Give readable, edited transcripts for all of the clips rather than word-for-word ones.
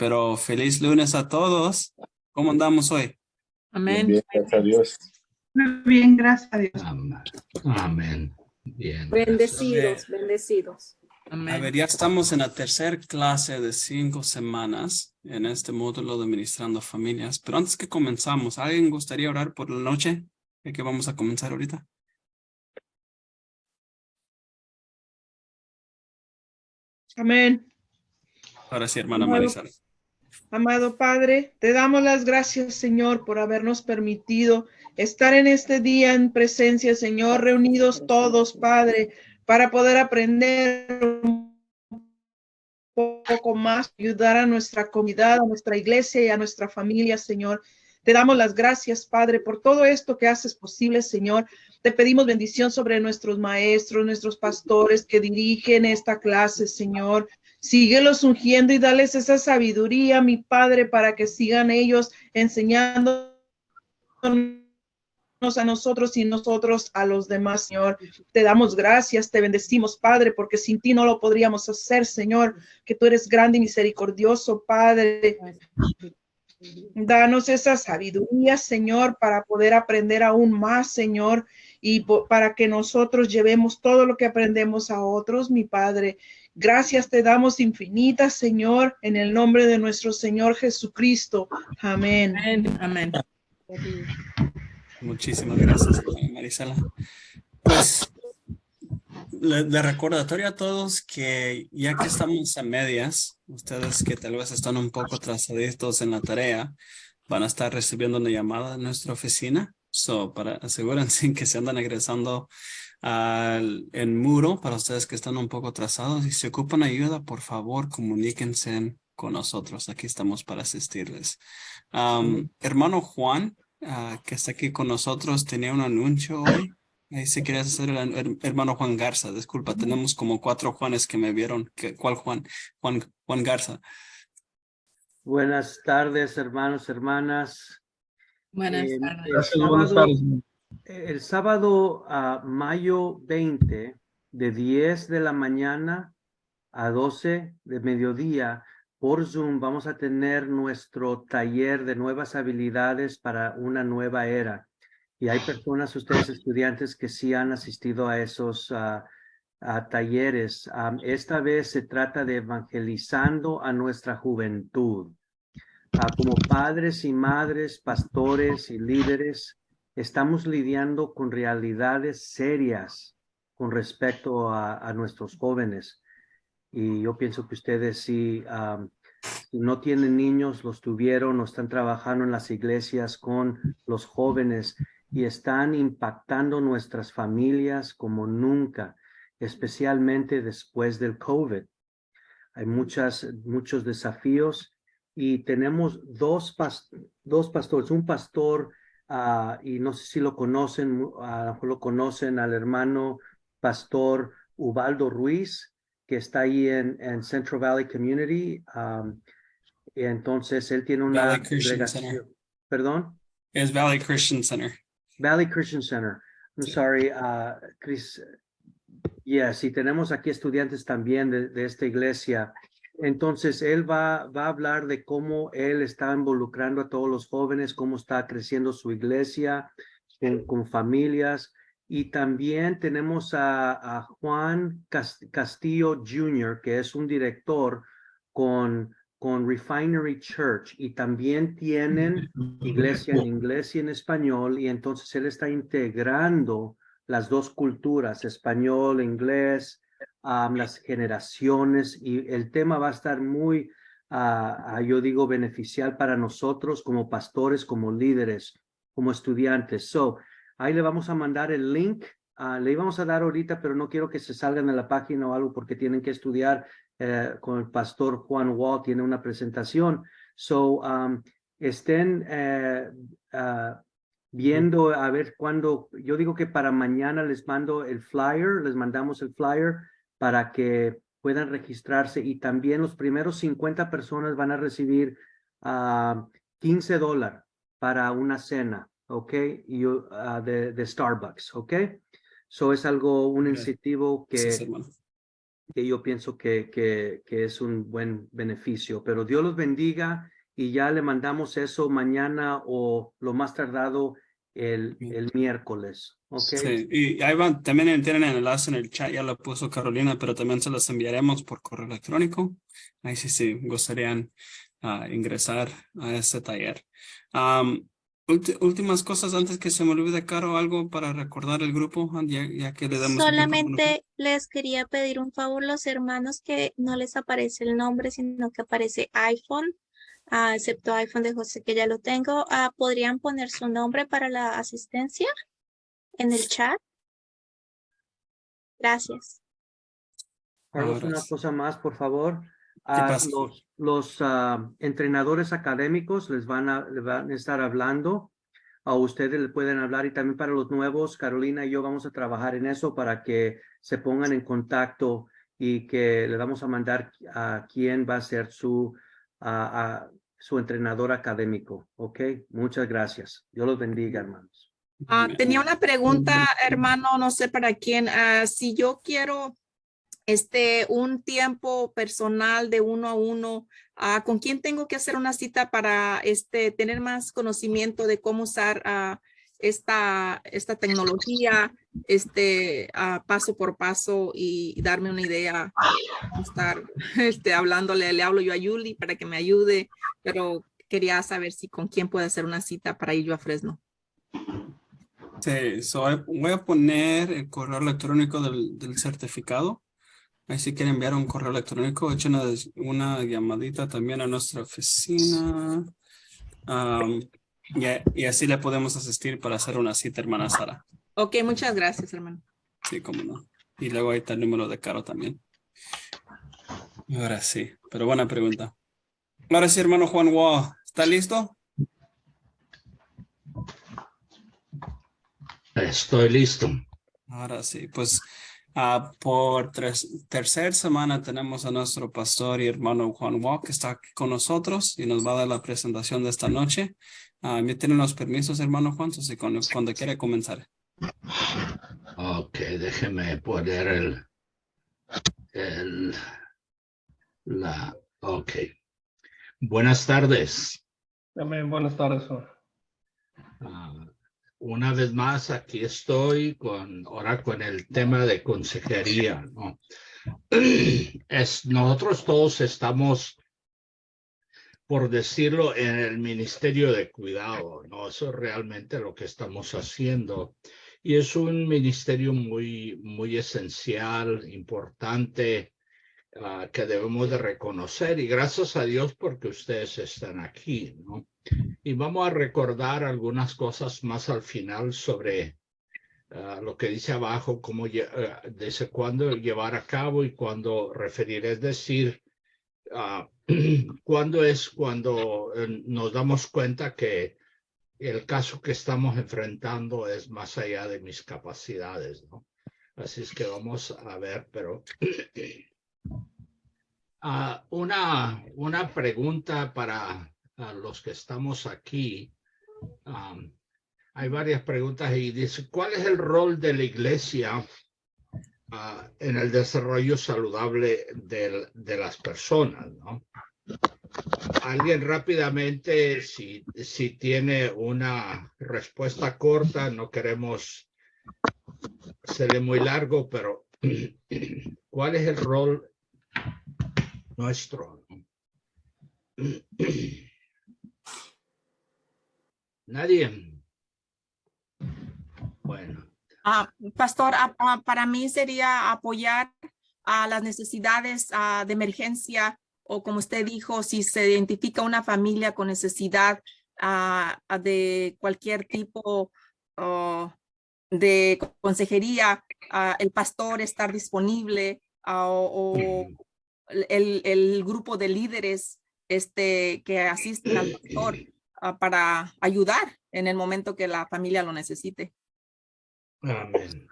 pero feliz lunes a todos. ¿Cómo andamos hoy? Amén. Bien, gracias a Dios. Muy bien, gracias a Dios. Amén. Bien. Bendecidos, bendecidos. A Amén. ver, ya estamos en la tercera clase de 5 semanas en este módulo de Ministrando Familias. Pero antes que comenzamos, ¿alguien gustaría orar por la noche? ¿De qué vamos a comenzar ahorita? Amén. Ahora sí, hermana Amado, Marisol. amado Padre, te damos las gracias, Señor, por habernos permitido estar en este día en presencia, Señor, reunidos todos, Padre, para poder aprender un poco más, ayudar a nuestra comunidad, a nuestra iglesia y a nuestra familia, Señor. Te damos las gracias, Padre, por todo esto que haces posible, Señor. Te pedimos bendición sobre nuestros maestros, nuestros pastores que dirigen esta clase, Señor. Síguelos ungiendo y dales esa sabiduría, mi Padre, para que sigan ellos enseñándonos a nosotros y nosotros a los demás, Señor. Te damos gracias, te bendecimos, Padre, porque sin ti no lo podríamos hacer, Señor, que tú eres grande y misericordioso, Padre. Danos esa sabiduría, Señor, para poder aprender aún más, Señor, y para que nosotros llevemos todo lo que aprendemos a otros, mi Padre. Gracias te damos infinitas, Señor, en el nombre de nuestro Señor Jesucristo. Amén. Amén. Amén. Muchísimas gracias, hermana Marisela. Pues le recordatorio a todos que ya que estamos a medias, ustedes que tal vez están un poco atrasaditos en la tarea, van a estar recibiendo una llamada en nuestra oficina. Para asegúrense que se andan egresando en muro para ustedes que están un poco atrasados y si ocupan ayuda, por favor, comuníquense con nosotros. Aquí estamos para asistirles. Hermano Juan, que está aquí con nosotros, tenía un anuncio hoy. Ahí si querías hacer hermano Juan Garza, disculpa, tenemos como 4 Juanes que me vieron. ¿Cuál Juan? Juan Garza. Buenas tardes, hermanos, hermanas. Buenas El tardes. sábado, el sábado mayo 20, de 10 de la mañana a 12 de mediodía, por Zoom vamos a tener nuestro taller de nuevas habilidades para una nueva era. Y hay personas, ustedes estudiantes, que sí han asistido a esos talleres. Esta vez se trata de evangelizando a nuestra juventud. Como padres y madres, pastores y líderes, estamos lidiando con realidades serias con respecto a nuestros jóvenes. Y yo pienso que ustedes si no tienen niños, los tuvieron o están trabajando en las iglesias con los jóvenes y están impactando nuestras familias como nunca, especialmente después del COVID. Hay muchos desafíos y tenemos dos pastores, un pastor, y no sé si lo conocen, a lo mejor lo conocen, al hermano pastor Ubaldo Ruiz, que está ahí en Central Valley Community. Y entonces él tiene una Valley Christian Center. congregación. ¿Perdón? Es Valley Christian Center. Valley Christian Center. I'm Sí. sorry, Chris. Yes, y tenemos aquí estudiantes también de esta iglesia. Entonces, él va a hablar de cómo él está involucrando a todos los jóvenes, cómo está creciendo su iglesia con familias. Y también tenemos a Juan Castillo Jr., que es un director con Refinery Church. Y también tienen iglesia en inglés y en español. Y entonces él está integrando las dos culturas, español, inglés, las generaciones, y el tema va a estar muy, yo digo, beneficial para nosotros como pastores, como líderes, como estudiantes. Ahí le vamos a mandar el link, le íbamos a dar ahorita, pero no quiero que se salgan de la página o algo porque tienen que estudiar con el pastor Juan Wall, tiene una presentación. Estén viendo a ver cuándo. Yo digo que para mañana les mando el flyer, les mandamos el flyer para que puedan registrarse, y también los primeros 50 personas van a recibir $15 para una cena, ¿ok? De Starbucks, ¿ok? Es algo, un incentivo Gracias, que hermano. que yo pienso que es un buen beneficio. Pero Dios los bendiga y ya le mandamos eso mañana o lo más tardado el miércoles. ¿Ok? Sí, y ahí van, también tienen el enlace en el chat, ya lo puso Carolina, pero también se los enviaremos por correo electrónico. Ahí sí gustarían ingresar a este taller. Últimas cosas antes que se me olvide, Caro, algo para recordar el grupo, ya que le damos un tiempo. Solamente les quería pedir un favor, los hermanos, que no les aparece el nombre, sino que aparece iPhone, excepto iPhone de José, que ya lo tengo. ¿Podrían poner su nombre para la asistencia en el chat? Gracias. Carlos, Ahora una sí. cosa más, por favor. ¿Qué pasa? Los entrenadores académicos le van a estar hablando. A ustedes le pueden hablar y también para los nuevos, Carolina y yo vamos a trabajar en eso para que se pongan en contacto y que le vamos a mandar a quién va a ser su entrenador académico. ¿Ok? Muchas gracias. Dios los bendiga, hermanos. Tenía una pregunta, hermano, no sé para quién. Si yo quiero un tiempo personal de 1 a 1, ¿con quién tengo que hacer una cita para tener más conocimiento de cómo usar esta tecnología, paso por paso y darme una idea? Estar hablándole, le hablo yo a Yuli para que me ayude, pero quería saber si con quién puedo hacer una cita para ir yo a Fresno. Sí, voy a poner el correo electrónico del certificado. Ahí si quieren enviar un correo electrónico, echen una llamadita también a nuestra oficina. Y así le podemos asistir para hacer una cita, hermana Sara. Ok, muchas gracias, hermano. Sí, cómo no. Y luego ahí está el número de Caro también. Ahora sí, pero buena pregunta. Ahora sí, hermano Juan Wow, ¿está listo? Estoy listo. Ahora sí, pues por tercera semana tenemos a nuestro pastor y hermano Juan Wow, que está aquí con nosotros y nos va a dar la presentación de esta noche. ¿Me tienen los permisos, hermano Juan? Entonces, cuando quiera comenzar. Ok, déjeme poner ok. Buenas tardes. Amén, buenas tardes. Una vez más, aquí estoy ahora con el tema de consejería, ¿no? Nosotros todos estamos, por decirlo, en el ministerio de cuidado, ¿no? Eso es realmente lo que estamos haciendo. Y es un ministerio muy, muy esencial, importante, que debemos de reconocer. Y gracias a Dios porque ustedes están aquí, ¿no? Y vamos a recordar algunas cosas más al final sobre lo que dice abajo, cómo desde cuándo llevar a cabo y cuándo referir. Es decir, cuándo es cuando nos damos cuenta que el caso que estamos enfrentando es más allá de mis capacidades, ¿no? Así es que vamos a ver, pero una pregunta para los que estamos aquí. Hay varias preguntas y dice, ¿cuál es el rol de la iglesia en el desarrollo saludable de las personas, ¿no? Alguien rápidamente, si tiene una respuesta corta, no queremos serle muy largo, pero ¿cuál es el rol nuestro? Nadie. Bueno. Pastor, para mí sería apoyar a las necesidades de emergencia, o como usted dijo, si se identifica una familia con necesidad de cualquier tipo de consejería, el pastor estar disponible, o el grupo de líderes que asisten al pastor para ayudar en el momento que la familia lo necesite. Amén.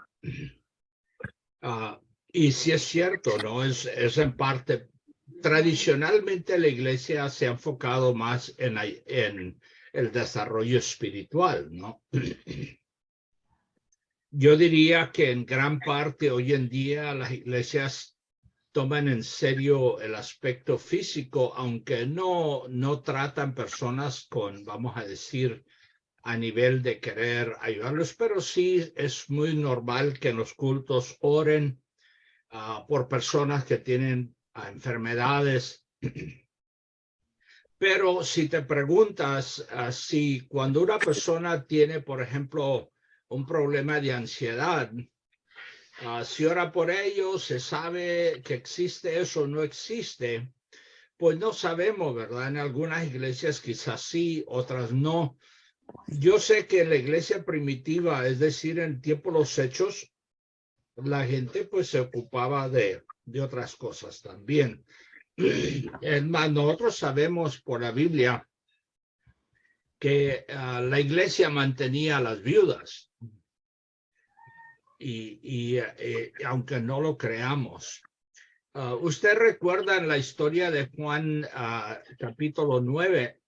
Y si es cierto, ¿no? Es en parte, tradicionalmente la iglesia se ha enfocado más en el desarrollo espiritual, ¿no? Yo diría que en gran parte hoy en día las iglesias toman en serio el aspecto físico, aunque no tratan personas con, vamos a decir, a nivel de querer ayudarlos, pero sí es muy normal que en los cultos oren por personas que tienen enfermedades. Pero si te preguntas si cuando una persona tiene, por ejemplo, un problema de ansiedad, si ora por ellos, se sabe que existe eso o no existe, pues no sabemos, ¿verdad? En algunas iglesias quizás sí, otras no. Yo sé que en la iglesia primitiva, es decir, en el tiempo de los Hechos, la gente pues se ocupaba de otras cosas también. Es más, nosotros sabemos por la Biblia que la iglesia mantenía a las viudas. Y aunque no lo creamos. ¿Usted recuerda en la historia de Juan capítulo 9?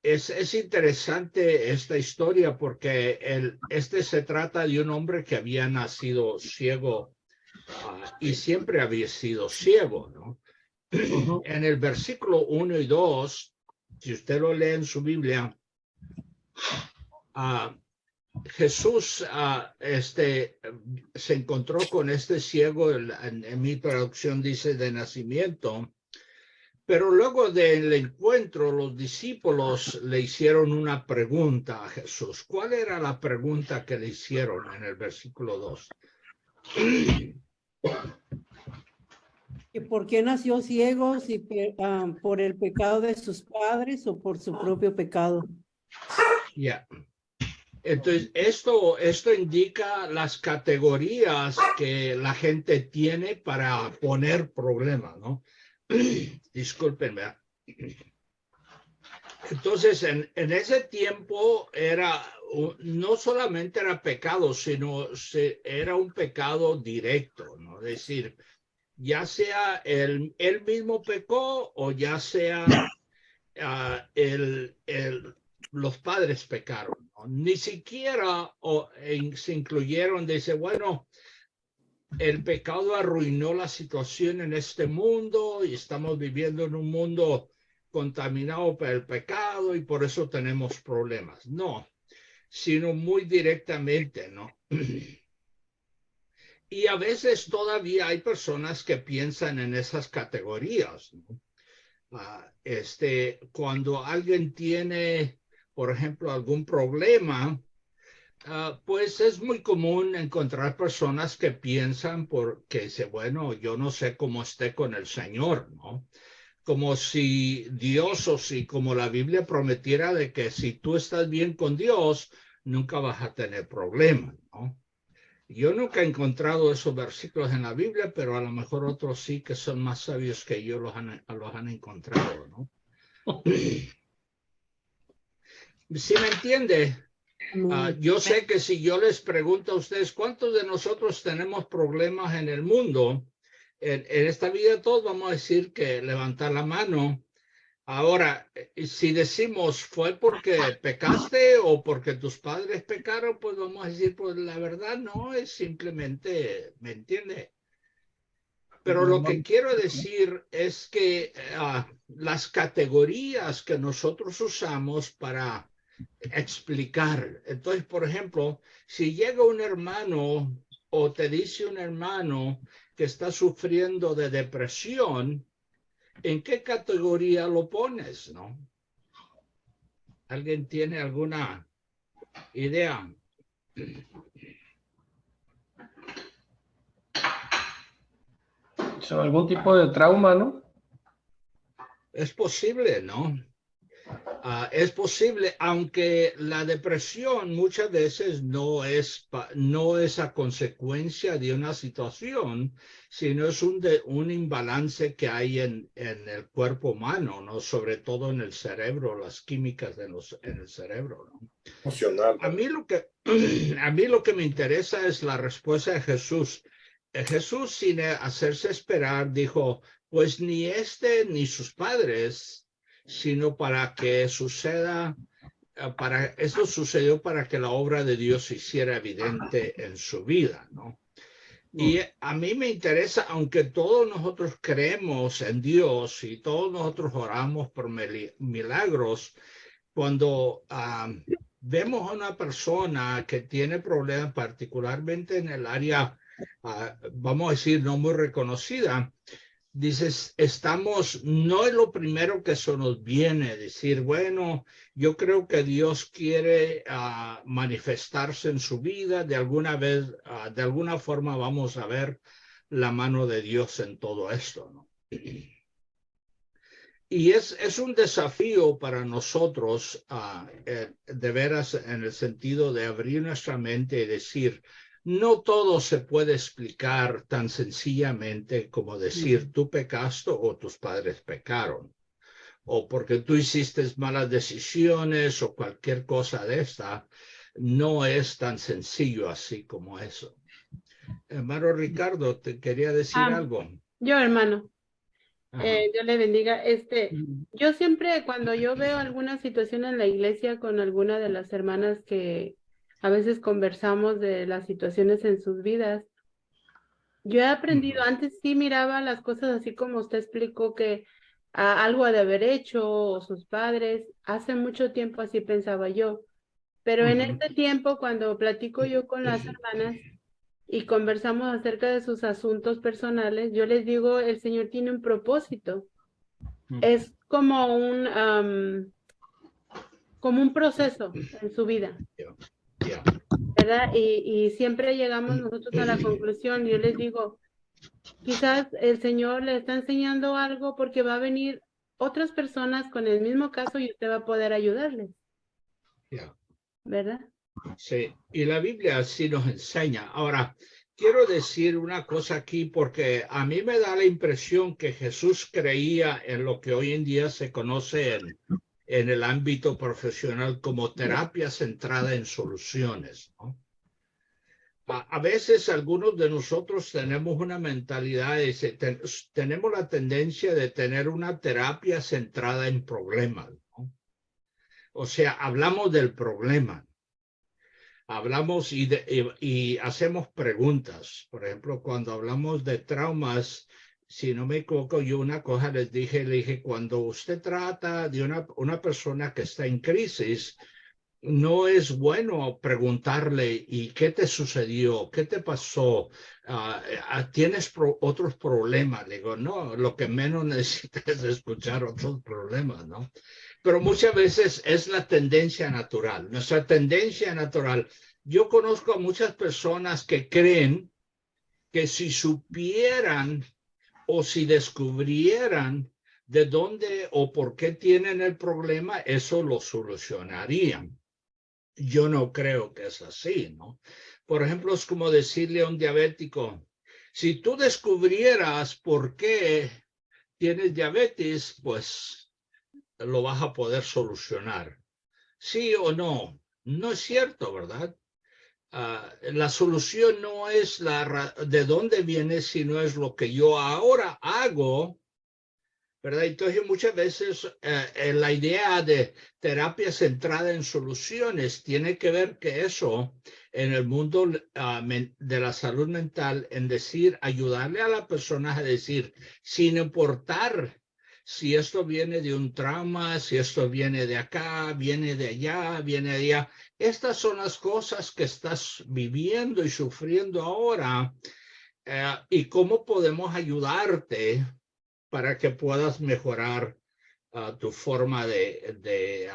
Es interesante esta historia porque este se trata de un hombre que había nacido ciego y siempre había sido ciego, ¿no? En el versículo 1 y 2, si usted lo lee en su Biblia, Jesús se encontró con este ciego, en mi traducción dice de nacimiento, pero luego del encuentro los discípulos le hicieron una pregunta a Jesús. ¿Cuál era la pregunta que le hicieron en el versículo 2? ¿Y por qué nació ciego? Si por el pecado de sus padres o por su propio pecado. Ya. Entonces, esto indica las categorías que la gente tiene para poner problemas, ¿no? Discúlpenme. Entonces, en ese tiempo no solamente era pecado, sino era un pecado directo, ¿no? Es decir, ya sea él mismo pecó o ya sea los padres pecaron, ¿no? Ni siquiera se incluyeron, dice, bueno, el pecado arruinó la situación en este mundo y estamos viviendo en un mundo contaminado por el pecado y por eso tenemos problemas. No, sino muy directamente, ¿no? Y a veces todavía hay personas que piensan en esas categorías, ¿no? Cuando alguien tiene, por ejemplo, algún problema, pues es muy común encontrar personas que piensan porque dice, bueno, yo no sé cómo esté con el Señor, ¿no? Como si Dios o si como la Biblia prometiera de que si tú estás bien con Dios, nunca vas a tener problemas, ¿no? Yo nunca he encontrado esos versículos en la Biblia, pero a lo mejor otros sí que son más sabios que yo los han encontrado, ¿no? ¿Sí me entiende? Yo sé que si yo les pregunto a ustedes, ¿cuántos de nosotros tenemos problemas en el mundo? En esta vida todos vamos a decir que levantar la mano. Ahora, si decimos fue porque pecaste o porque tus padres pecaron, pues vamos a decir, pues la verdad no, es simplemente, ¿me entiende? Pero lo que quiero decir es que las categorías que nosotros usamos para explicar. Entonces, por ejemplo, si llega un hermano o te dice un hermano que está sufriendo de depresión, ¿en qué categoría lo pones, no? ¿Alguien tiene alguna idea? ¿Sobre algún tipo de trauma, no? Es posible, ¿no? Es posible, aunque la depresión muchas veces no es a consecuencia de una situación, sino es un imbalance que hay en el cuerpo humano, ¿no? Sobre todo en el cerebro, las químicas en el cerebro, ¿no? Emocional. A mí lo que me interesa es la respuesta de Jesús. Jesús, sin hacerse esperar, dijo, pues ni ni sus padres, sino para que esto sucedió para que la obra de Dios se hiciera evidente en su vida, ¿no? Y a mí me interesa, aunque todos nosotros creemos en Dios y todos nosotros oramos por milagros, cuando vemos a una persona que tiene problemas, particularmente en el área, vamos a decir, no muy reconocida, dices, no es lo primero que se nos viene, decir, bueno, yo creo que Dios quiere manifestarse en su vida, de alguna forma vamos a ver la mano de Dios en todo esto, ¿no? Y es un desafío para nosotros, de veras, en el sentido de abrir nuestra mente y decir, no todo se puede explicar tan sencillamente como decir, tú pecaste o tus padres pecaron, o porque tú hiciste malas decisiones o cualquier cosa de esta. No es tan sencillo así como eso. Hermano Ricardo, te quería decir algo. Yo, hermano. Ajá. Dios le bendiga. Yo siempre, cuando yo veo alguna situación en la iglesia con alguna de las hermanas que a veces conversamos de las situaciones en sus vidas, yo he aprendido, antes sí miraba las cosas así como usted explicó, que algo ha de haber hecho, o sus padres, hace mucho tiempo así pensaba yo, pero en este tiempo, cuando platico yo con las hermanas, y conversamos acerca de sus asuntos personales, yo les digo, el Señor tiene un propósito. Es como un proceso en su vida, ¿verdad? Y siempre llegamos nosotros a la conclusión, yo les digo, quizás el Señor le está enseñando algo porque va a venir otras personas con el mismo caso y usted va a poder ayudarles, ¿verdad? Sí, y la Biblia así nos enseña. Ahora, quiero decir una cosa aquí porque a mí me da la impresión que Jesús creía en lo que hoy en día se conoce en el ámbito profesional como terapia centrada en soluciones, ¿no? A veces algunos de nosotros tenemos una mentalidad, tenemos la tendencia de tener una terapia centrada en problemas, ¿no? O sea, hablamos del problema. Hablamos y hacemos preguntas. Por ejemplo, cuando hablamos de traumas, si no me equivoco, yo una cosa le dije, cuando usted trata de una persona que está en crisis, no es bueno preguntarle, ¿y qué te sucedió? ¿Qué te pasó? ¿Tienes otros problemas? Le digo, no, lo que menos necesitas es escuchar otros problemas, ¿no? Pero muchas veces es la tendencia natural, nuestra tendencia natural. Yo conozco a muchas personas que creen que si supieran o si descubrieran de dónde o por qué tienen el problema, eso lo solucionarían. Yo no creo que es así, ¿no? Por ejemplo, es como decirle a un diabético, si tú descubrieras por qué tienes diabetes, pues lo vas a poder solucionar. ¿Sí o no? No es cierto, ¿verdad? La solución no es de dónde viene, sino es lo que yo ahora hago, ¿verdad? Entonces muchas veces la idea de terapia centrada en soluciones tiene que ver que eso en el mundo de la salud mental, en decir, ayudarle a las personas a decir, sin importar si esto viene de un trauma, si esto viene de acá, viene de allá, viene de allá. Estas son las cosas que estás viviendo y sufriendo ahora, y cómo podemos ayudarte para que puedas mejorar tu forma de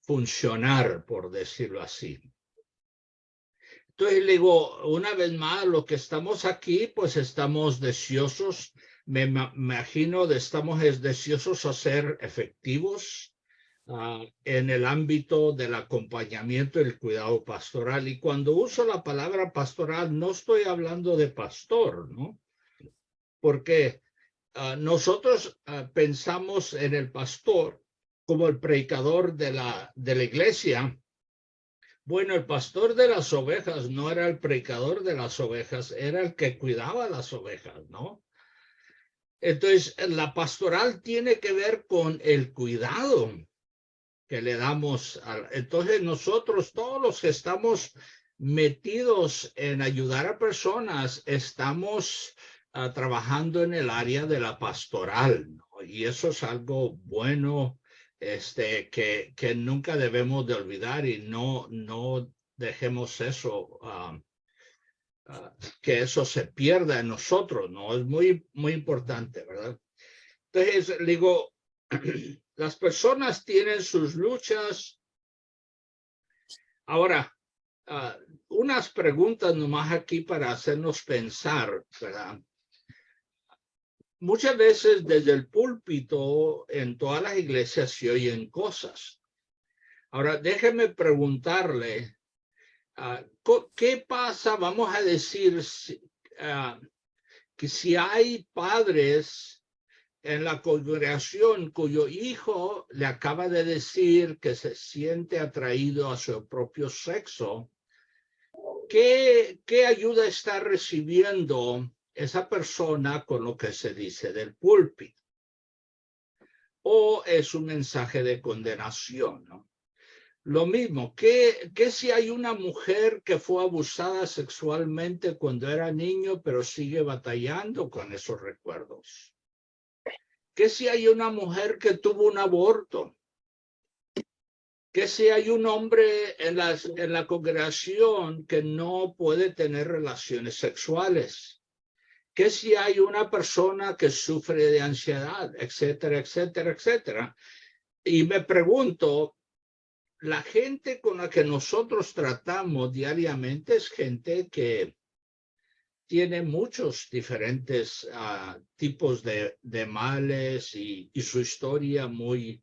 funcionar, por decirlo así. Entonces le digo, una vez más, lo que estamos aquí, pues estamos deseosos, me imagino, estamos deseosos a ser efectivos en el ámbito del acompañamiento y el cuidado pastoral. Y cuando uso la palabra pastoral, no estoy hablando de pastor, ¿no? Porque nosotros pensamos en el pastor como el predicador de la iglesia. Bueno, el pastor de las ovejas no era el predicador de las ovejas, era el que cuidaba las ovejas, ¿no? Entonces, la pastoral tiene que ver con el cuidado que le damos. Entonces, nosotros, todos los que estamos metidos en ayudar a personas, estamos trabajando en el área de la pastoral, ¿no? Y eso es algo bueno, que nunca debemos de olvidar, y no dejemos eso, que eso se pierda en nosotros, ¿no? Es muy, muy importante, ¿verdad? Entonces, digo, las personas tienen sus luchas. Ahora, unas preguntas nomás aquí para hacernos pensar, ¿verdad? Muchas veces desde el púlpito en todas las iglesias se oyen cosas. Ahora, déjeme preguntarle, ¿qué pasa? Vamos a decir que si hay padres en la congregación cuyo hijo le acaba de decir que se siente atraído a su propio sexo, ¿qué ayuda está recibiendo esa persona con lo que se dice del púlpito? ¿O es un mensaje de condenación, ¿no? Lo mismo, ¿qué si hay una mujer que fue abusada sexualmente cuando era niño, pero sigue batallando con esos recuerdos? ¿Qué si hay una mujer que tuvo un aborto? ¿Qué si hay un hombre en la congregación que no puede tener relaciones sexuales? ¿Qué si hay una persona que sufre de ansiedad, etcétera, etcétera, etcétera? Y me pregunto, la gente con la que nosotros tratamos diariamente es gente que tiene muchos diferentes tipos de males y su historia muy,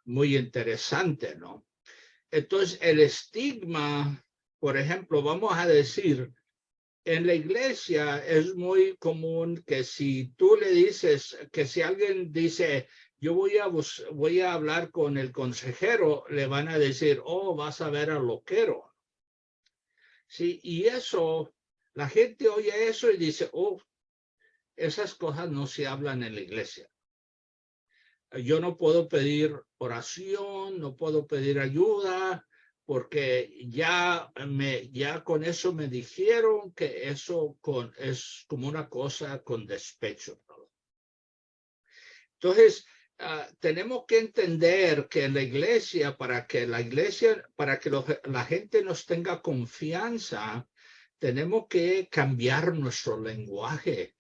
muy interesante, ¿no? Entonces, el estigma, por ejemplo, vamos a decir, en la iglesia es muy común que si tú le dices, que si alguien dice, yo voy a hablar con el consejero, le van a decir, oh, vas a ver al loquero. Sí, y eso, la gente oye eso y dice, oh, esas cosas no se hablan en la iglesia. Yo no puedo pedir oración, no puedo pedir ayuda, porque ya con eso me dijeron que eso es como una cosa con despecho. Entonces, tenemos que entender que en la iglesia, para que la gente nos tenga confianza, tenemos que cambiar nuestro lenguaje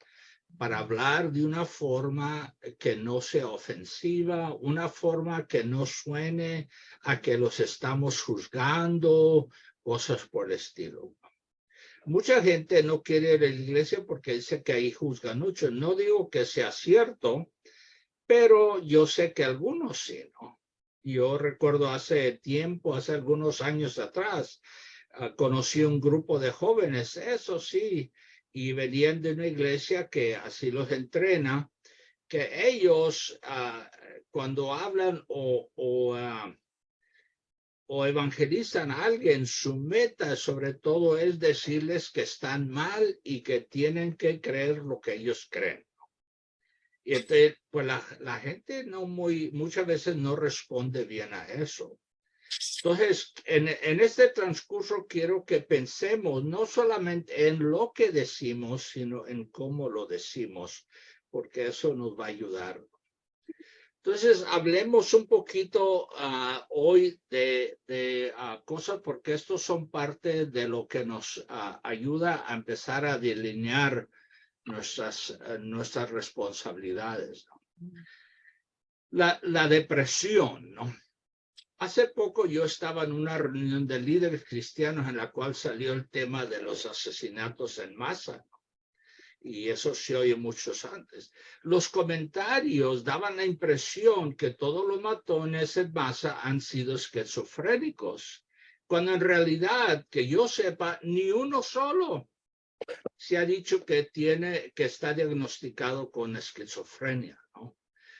para hablar de una forma que no sea ofensiva, una forma que no suene a que los estamos juzgando, cosas por el estilo. Mucha gente no quiere ir a la iglesia porque dice que ahí juzgan mucho. No digo que sea cierto, pero yo sé que algunos sí, ¿no? Yo recuerdo hace algunos años atrás, conocí un grupo de jóvenes, eso sí, y venían de una iglesia que así los entrena, que ellos cuando hablan o evangelizan a alguien, su meta sobre todo es decirles que están mal y que tienen que creer lo que ellos creen. Y entonces, pues la gente muchas veces no responde bien a eso. Entonces, en este transcurso quiero que pensemos no solamente en lo que decimos, sino en cómo lo decimos, porque eso nos va a ayudar. Entonces, hablemos un poquito hoy de cosas, porque estos son parte de lo que nos ayuda a empezar a delinear nuestras responsabilidades, ¿no? La depresión, ¿no? Hace poco yo estaba en una reunión de líderes cristianos en la cual salió el tema de los asesinatos en masa, ¿no? Y eso se oye muchos antes. Los comentarios daban la impresión que todos los matones en masa han sido esquizofrénicos, cuando en realidad, que yo sepa, ni uno solo se ha dicho que está diagnosticado con esquizofrenia, ¿no?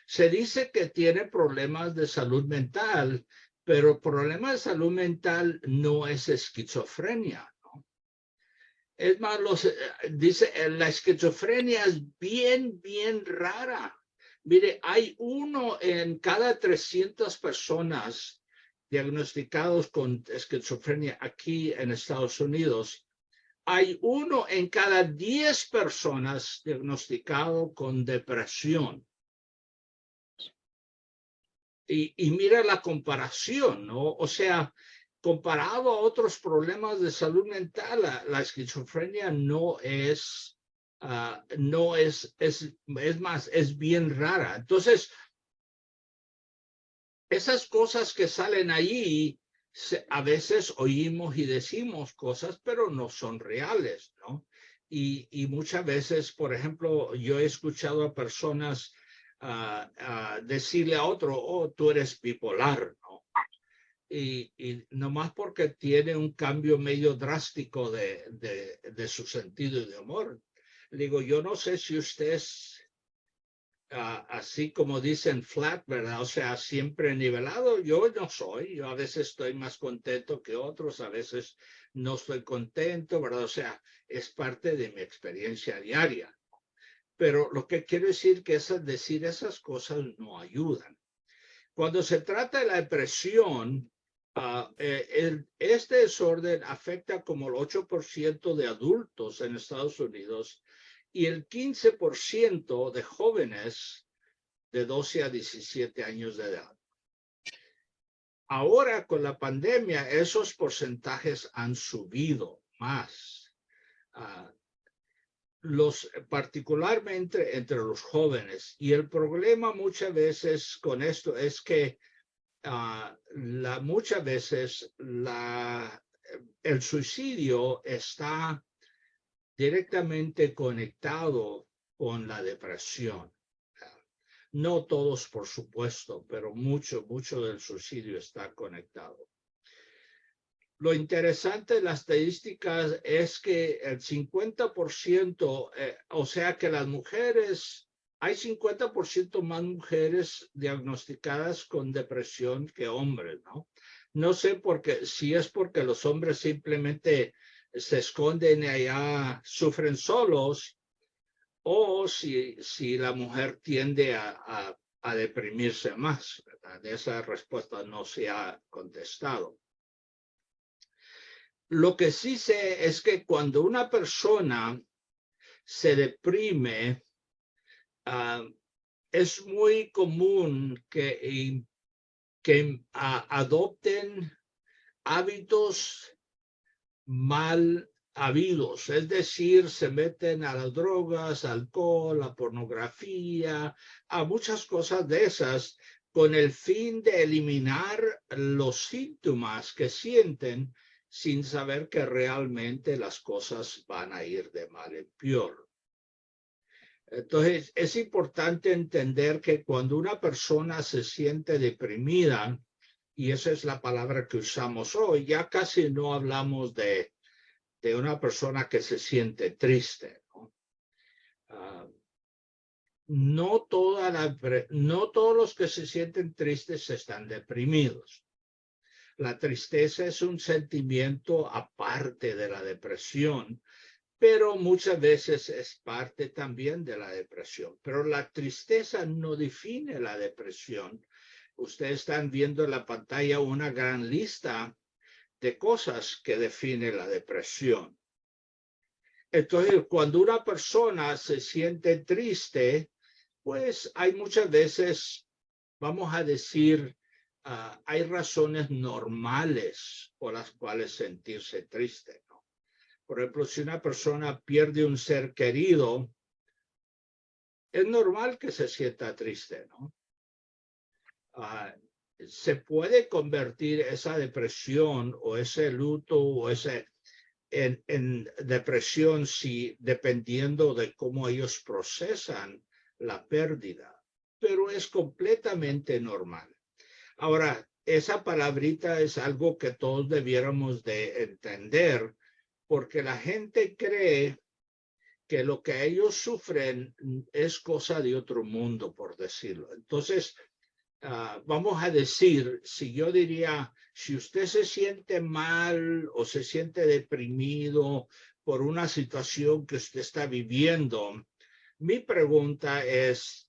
Se dice que tiene problemas de salud mental, pero problema de salud mental no es esquizofrenia, ¿no? Es más, dice, la esquizofrenia es bien, bien rara. Mire, hay uno en cada 300 personas diagnosticados con esquizofrenia aquí en Estados Unidos, hay 1 en cada 10 personas diagnosticado con depresión. Y mira la comparación, ¿no? O sea, comparado a otros problemas de salud mental, la esquizofrenia no es, es más, es bien rara. Entonces, esas cosas que salen ahí, a veces oímos y decimos cosas, pero no son reales, ¿no? Y muchas veces, por ejemplo, yo he escuchado a personas decirle a otro, oh, tú eres bipolar, ¿no? Y nomás porque tiene un cambio medio drástico de su sentido de humor. Le digo, yo no sé si usted es así como dicen flat, ¿verdad? O sea, siempre nivelado. Yo no soy. Yo a veces estoy más contento que otros, a veces no estoy contento, ¿verdad? O sea, es parte de mi experiencia diaria. Pero lo que quiero decir que es decir esas cosas no ayudan. Cuando se trata de la depresión, este desorden afecta como el 8% de adultos en Estados Unidos y el 15% de jóvenes de 12 a 17 años de edad. Ahora, con la pandemia, esos porcentajes han subido más. Particularmente entre los jóvenes. Y el problema muchas veces con esto es que muchas veces el suicidio está directamente conectado con la depresión. No todos, por supuesto, pero mucho del suicidio está conectado. Lo interesante de las estadísticas es que el 50%, o sea que las mujeres, hay 50% más mujeres diagnosticadas con depresión que hombres, ¿no? No sé si es porque los hombres simplemente se esconden y allá sufren solos, o si la mujer tiende a deprimirse más, ¿verdad? De esa respuesta no se ha contestado. Lo que sí sé es que cuando una persona se deprime, es muy común que adopten hábitos mal habidos, es decir, se meten a las drogas, alcohol, a pornografía, a muchas cosas de esas, con el fin de eliminar los síntomas que sienten sin saber que realmente las cosas van a ir de mal en peor. Entonces, es importante entender que cuando una persona se siente deprimida, y esa es la palabra que usamos hoy, ya casi no hablamos de una persona que se siente triste, ¿no? No todos los que se sienten tristes están deprimidos. La tristeza es un sentimiento aparte de la depresión, pero muchas veces es parte también de la depresión. Pero la tristeza no define la depresión. Ustedes están viendo en la pantalla una gran lista de cosas que define la depresión. Entonces, cuando una persona se siente triste, pues hay muchas veces, vamos a decir, hay razones normales por las cuales sentirse triste, ¿no? Por ejemplo, si una persona pierde un ser querido, es normal que se sienta triste, ¿no? Se puede convertir esa depresión o ese luto o en depresión dependiendo de cómo ellos procesan la pérdida, pero es completamente normal. Ahora, esa palabrita es algo que todos debiéramos de entender, porque la gente cree que lo que ellos sufren es cosa de otro mundo, por decirlo. Entonces, vamos a decir, si usted se siente mal o se siente deprimido por una situación que usted está viviendo, mi pregunta es,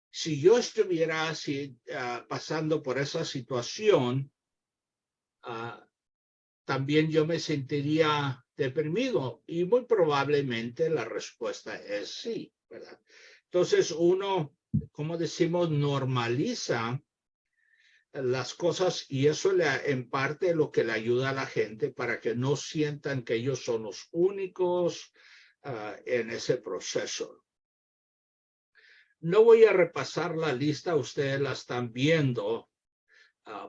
si yo estuviera pasando por esa situación, también yo me sentiría deprimido, y muy probablemente la respuesta es sí, ¿verdad? Entonces uno, como decimos, normaliza las cosas, y eso en parte lo que le ayuda a la gente para que no sientan que ellos son los únicos en ese proceso. No voy a repasar la lista, ustedes la están viendo,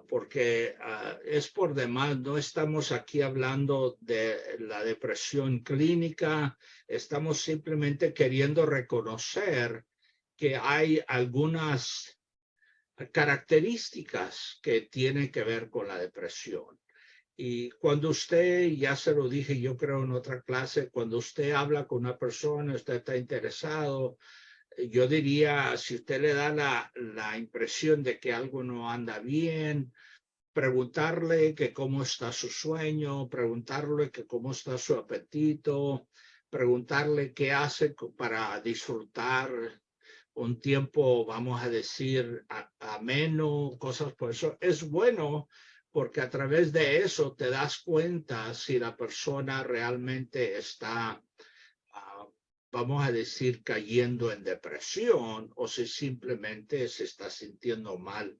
porque es por demás. No estamos aquí hablando de la depresión clínica, estamos simplemente queriendo reconocer que hay algunas características que tienen que ver con la depresión. Y cuando usted, ya se lo dije yo creo en otra clase, cuando usted habla con una persona, usted está interesado, yo diría, si usted le da la impresión de que algo no anda bien, preguntarle que cómo está su sueño, preguntarle que cómo está su apetito, preguntarle qué hace para disfrutar un tiempo, vamos a decir, ameno, cosas por eso. Es bueno porque a través de eso te das cuenta si la persona realmente está, vamos a decir, cayendo en depresión, o si simplemente se está sintiendo mal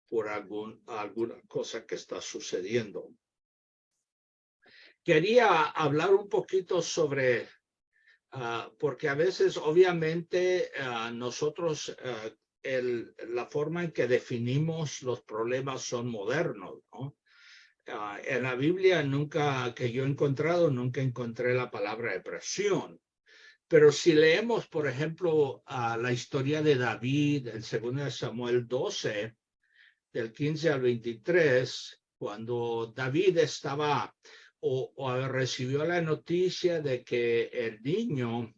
por alguna cosa que está sucediendo. Quería hablar un poquito sobre, porque a veces obviamente nosotros, la forma en que definimos los problemas son modernos, ¿no? En la Biblia que yo he encontrado, nunca encontré la palabra depresión. Pero si leemos, por ejemplo, la historia de David, en 2 Samuel 12, del 15 al 23, cuando David estaba o recibió la noticia de que el niño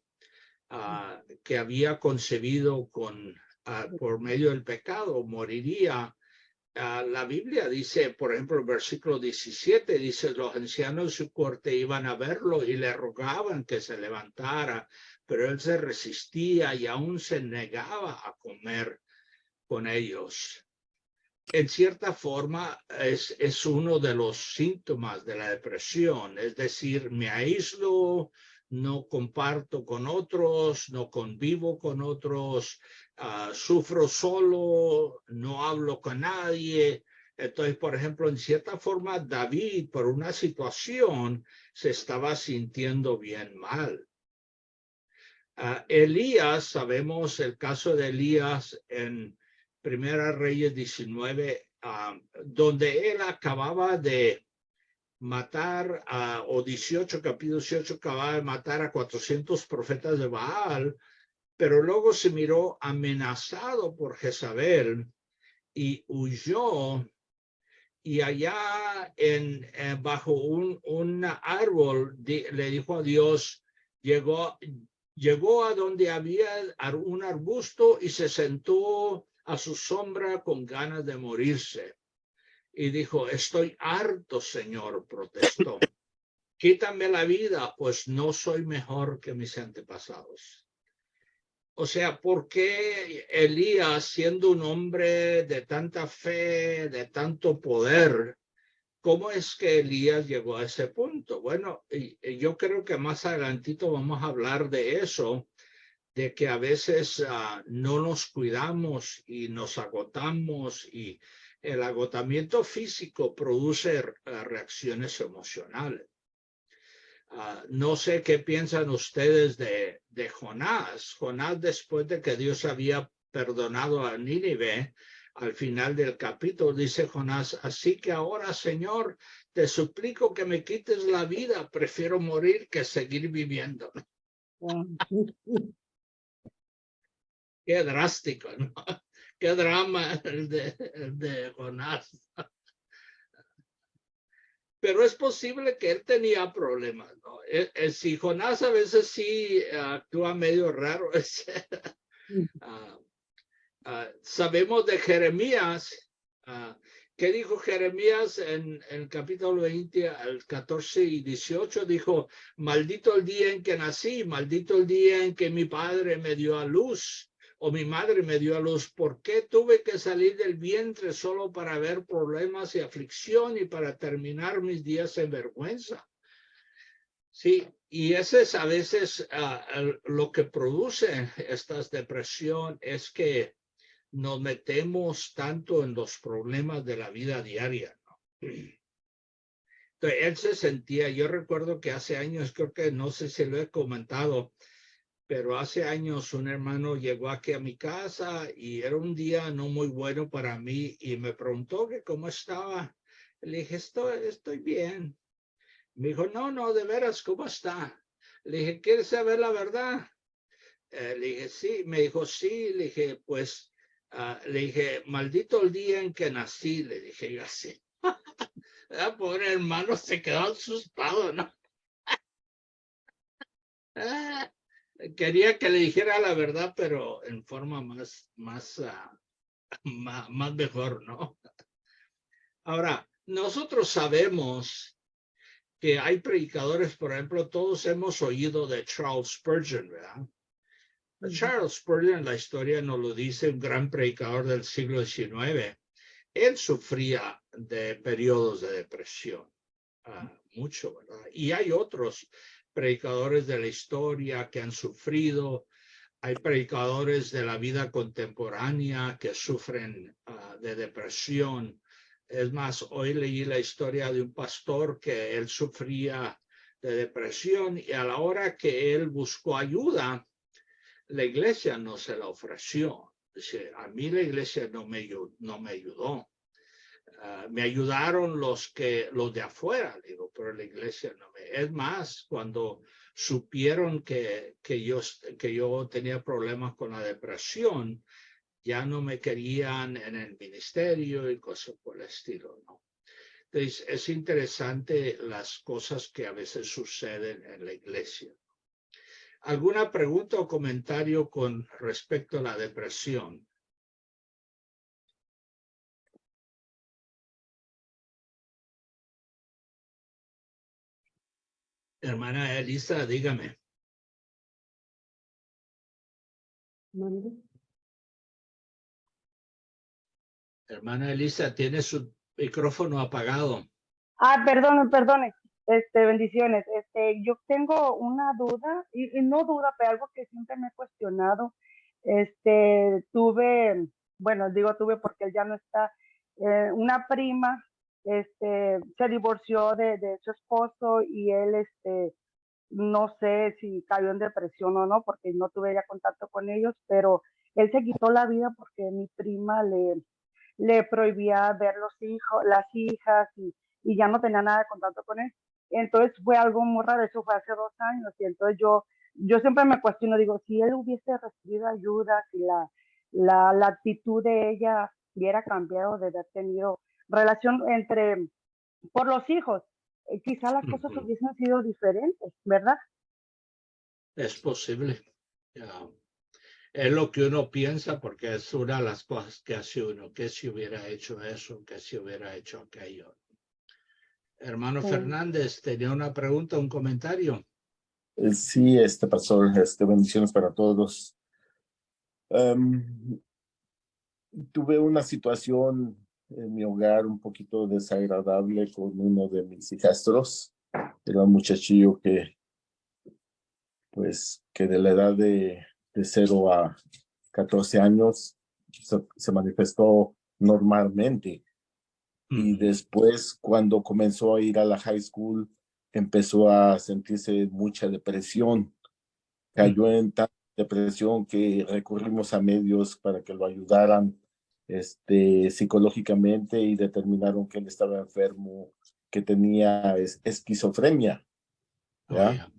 que había concebido por medio del pecado moriría. La Biblia dice, por ejemplo, el versículo 17, dice, los ancianos de su corte iban a verlo y le rogaban que se levantara, pero él se resistía y aún se negaba a comer con ellos. En cierta forma, es uno de los síntomas de la depresión, es decir, me aíslo, no comparto con otros, no convivo con otros, sufro solo, no hablo con nadie. Entonces, por ejemplo, en cierta forma, David, por una situación, se estaba sintiendo bien mal. Elías, sabemos el caso de Elías en Primera Reyes 19, donde él acababa de matar o 18, capítulo 18, acababa de matar a 400 profetas de Baal, pero luego se miró amenazado por Jezabel y huyó, y allá bajo un árbol le dijo a Dios, llegó a donde había un arbusto y se sentó a su sombra con ganas de morirse. Y dijo, estoy harto, Señor, protestó. Quítame la vida, pues no soy mejor que mis antepasados. O sea, ¿por qué Elías, siendo un hombre de tanta fe, de tanto poder, cómo es que Elías llegó a ese punto? Bueno, yo creo que más adelantito vamos a hablar de eso, de que a veces no nos cuidamos y nos agotamos, y el agotamiento físico produce reacciones emocionales. No sé qué piensan ustedes de Jonás. Jonás, después de que Dios había perdonado a Nínive, al final del capítulo dice Jonás, así que ahora, Señor, te suplico que me quites la vida, prefiero morir que seguir viviendo. Qué drástico, ¿no? Qué drama el de Jonás. Pero es posible que él tenía problemas, ¿no? Si Jonás a veces sí actúa medio raro. Sabemos de Jeremías. ¿Qué dijo Jeremías en el capítulo 20, al 14 y 18? Dijo, maldito el día en que nací, maldito el día en que mi padre me dio a luz. o mi madre me dio a luz, ¿por qué tuve que salir del vientre solo para ver problemas y aflicción y para terminar mis días en vergüenza? Sí, y ese es a veces lo que produce estas depresión, es que nos metemos tanto en los problemas de la vida diaria, ¿no? Entonces, él se sentía, yo recuerdo que hace años, creo que no sé si lo he comentado, pero hace años un hermano llegó aquí a mi casa y era un día no muy bueno para mí y me preguntó que cómo estaba. Le dije, estoy bien. Me dijo, no, de veras, ¿cómo está? Le dije, ¿quieres saber la verdad? Le dije, sí. Me dijo, sí. Le dije, pues, le dije, maldito el día en que nací. Le dije yo así. Pobre hermano, se quedó asustado, ¿no? Quería que le dijera la verdad, pero en forma más mejor, ¿no? Ahora, nosotros sabemos que hay predicadores, por ejemplo, todos hemos oído de Charles Spurgeon, ¿verdad? Charles Spurgeon, la historia nos lo dice, un gran predicador del siglo XIX. Él sufría de periodos de depresión, mucho, ¿verdad? Y hay otros predicadores de la historia que han sufrido. Hay predicadores de la vida contemporánea que sufren de depresión. Es más, hoy leí la historia de un pastor que él sufría de depresión y a la hora que él buscó ayuda, la iglesia no se la ofreció. Dice, a mí la iglesia no me ayudó. Me ayudaron los de afuera, digo, pero la iglesia no me. Es más, cuando supieron que yo tenía problemas con la depresión, ya no me querían en el ministerio y cosas por el estilo, ¿no? Entonces, es interesante las cosas que a veces suceden en la iglesia. ¿Alguna pregunta o comentario con respecto a la depresión? Hermana Elisa, dígame. Hermana Elisa, tiene su micrófono apagado. Perdone. Bendiciones. Yo tengo una duda, y no duda, pero algo que siempre me he cuestionado. Tuve porque él ya no está, una prima, se divorció de su esposo y él, no sé si cayó en depresión o no, porque no tuve ya contacto con ellos, pero él se quitó la vida porque mi prima le prohibía ver las hijas y ya no tenía nada de contacto con él. Entonces fue algo muy raro, eso fue hace 2 años y entonces yo siempre me cuestiono, digo, si él hubiese recibido ayuda, si la actitud de ella hubiera cambiado de haber tenido relación por los hijos, quizá las cosas hubiesen sido diferentes, ¿verdad? Es posible. Es lo que uno piensa porque es una de las cosas que hace uno, que si hubiera hecho eso, que si hubiera hecho aquello. Hermano Fernández, ¿tenía una pregunta, un comentario? Sí, pastor, bendiciones para todos. Tuve una situación en mi hogar un poquito desagradable con uno de mis hijastros. Era un muchachillo que de la edad de 0 a 14 años se manifestó normalmente. Y después, cuando comenzó a ir a la high school, empezó a sentirse mucha depresión. Cayó en tanta depresión que recurrimos a medios para que lo ayudaran psicológicamente y determinaron que él estaba enfermo, que tenía esquizofrenia. ¿Ya?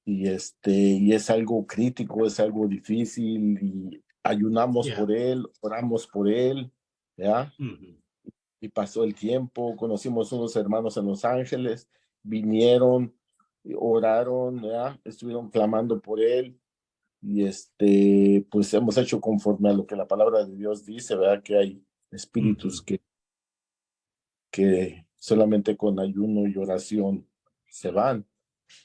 Y es algo crítico, es algo difícil y ayunamos por él, oramos por él, ¿ya? Y pasó el tiempo, conocimos unos hermanos en Los Ángeles, vinieron, oraron, ¿ya? Estuvieron clamando por él y pues hemos hecho conforme a lo que la palabra de Dios dice, ¿verdad? Que hay espíritus que solamente con ayuno y oración se van,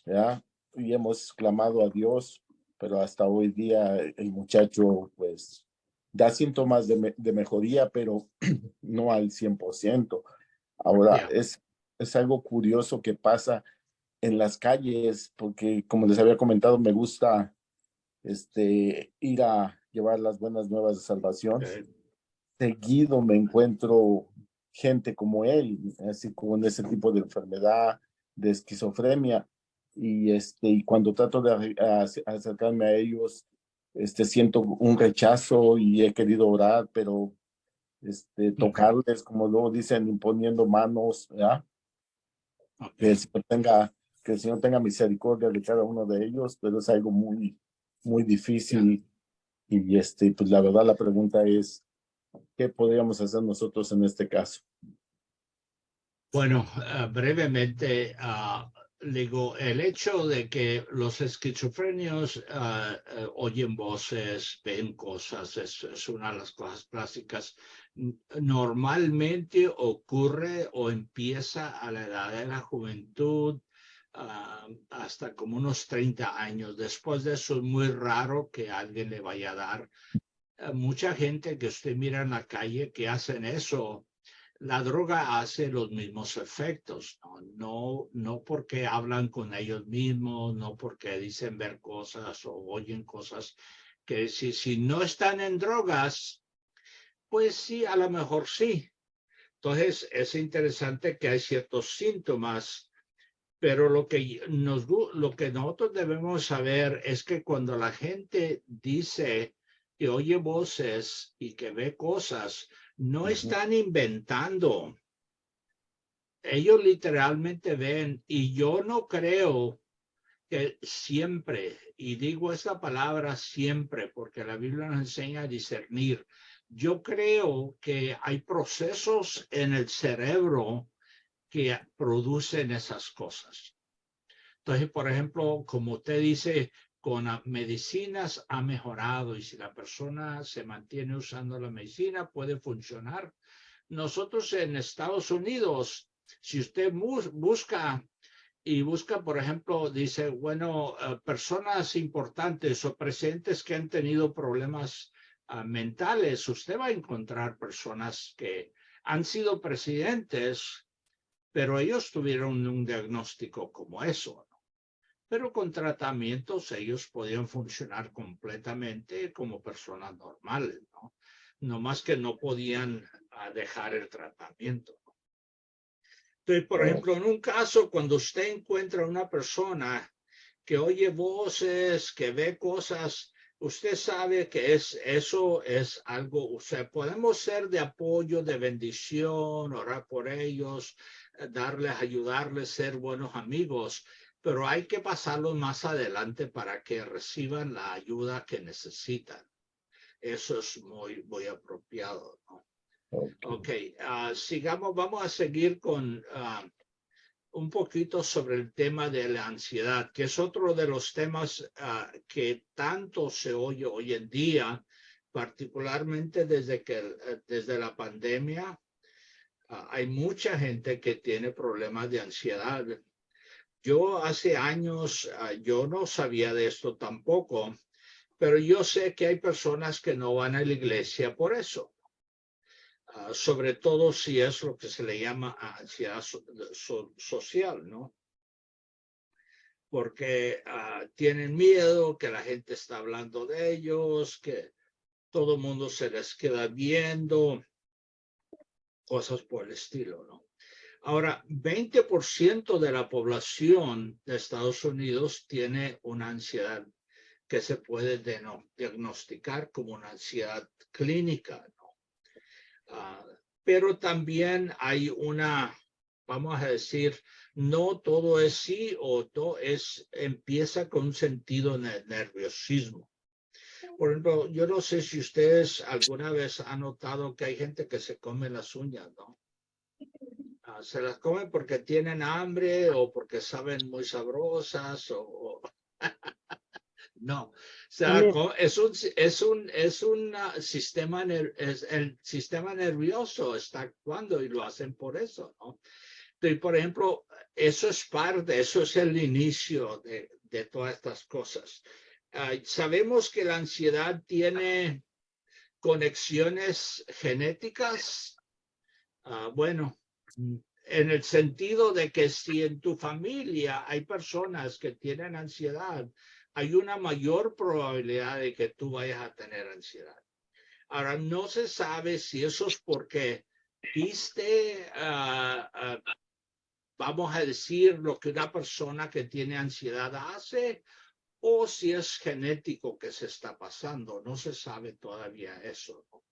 ¿ya? Y hemos clamado a Dios pero hasta hoy día el muchacho pues da síntomas de mejoría, pero no al 100%. Ahora, es algo curioso que pasa en las calles, porque como les había comentado, me gusta ir a llevar las buenas nuevas de salvación. Seguido me encuentro gente como él, así con ese tipo de enfermedad, de esquizofrenia, y cuando trato de acercarme a ellos, siento un rechazo y he querido orar, pero tocarles, como luego dicen, imponiendo manos, ¿ya? Que el Señor tenga misericordia de cada uno de ellos, pero es algo muy, muy difícil. Y pues la verdad la pregunta es, ¿qué podríamos hacer nosotros en este caso? Bueno, brevemente, digo, el hecho de que los esquizofrenios oyen voces, ven cosas, es una de las cosas clásicas. Normalmente ocurre o empieza a la edad de la juventud, hasta como unos 30 años. Después de eso es muy raro que alguien le vaya a dar. Mucha gente que usted mira en la calle que hacen eso, la droga hace los mismos efectos, no porque hablan con ellos mismos, no porque dicen ver cosas o oyen cosas, que si no están en drogas, pues sí, a lo mejor sí. Entonces es interesante que hay ciertos síntomas, pero lo que nosotros debemos saber es que cuando la gente dice que oye voces y que ve cosas, no están inventando. Ellos literalmente ven, y yo no creo que siempre, y digo esta palabra siempre, porque la Biblia nos enseña a discernir. Yo creo que hay procesos en el cerebro que producen esas cosas. Entonces, por ejemplo, como usted dice, con medicinas ha mejorado y si la persona se mantiene usando la medicina puede funcionar. Nosotros en Estados Unidos, si usted busca, por ejemplo, dice, bueno, personas importantes o presidentes que han tenido problemas mentales, usted va a encontrar personas que han sido presidentes, pero ellos tuvieron un diagnóstico como eso, ¿no? Pero con tratamientos ellos podían funcionar completamente como personas normales, ¿no? No más que no podían dejar el tratamiento. Entonces, por ejemplo, en un caso, cuando usted encuentra una persona que oye voces, que ve cosas, usted sabe que eso es algo, o sea, podemos ser de apoyo, de bendición, orar por ellos, ayudarles, ser buenos amigos, pero hay que pasarlos más adelante para que reciban la ayuda que necesitan. Eso es muy, muy apropiado, ¿no? Ok, sigamos, vamos a seguir con un poquito sobre el tema de la ansiedad, que es otro de los temas que tanto se oye hoy en día, particularmente desde la pandemia. Hay mucha gente que tiene problemas de ansiedad. Yo hace años, yo no sabía de esto tampoco, pero yo sé que hay personas que no van a la iglesia por eso. Sobre todo si es lo que se le llama ansiedad social, ¿no? Porque tienen miedo que la gente está hablando de ellos, que todo el mundo se les queda viendo, cosas por el estilo, ¿no? Ahora, 20% de la población de Estados Unidos tiene una ansiedad que se puede diagnosticar como una ansiedad clínica, ¿no? Pero también hay vamos a decir, no todo es sí o todo empieza con un sentido de nerviosismo. Por ejemplo, yo no sé si ustedes alguna vez han notado que hay gente que se come las uñas, ¿no? Se las comen porque tienen hambre o porque saben muy sabrosas no, o sea, es un sistema, el sistema nervioso está actuando y lo hacen por eso, ¿no? Entonces, por ejemplo, eso es el inicio de todas estas cosas. Sabemos que la ansiedad tiene conexiones genéticas. Bueno, en el sentido de que si en tu familia hay personas que tienen ansiedad, hay una mayor probabilidad de que tú vayas a tener ansiedad. Ahora, no se sabe si eso es porque viste, vamos a decir, lo que una persona que tiene ansiedad hace, o si es genético que se está pasando. No se sabe todavía eso, ¿no?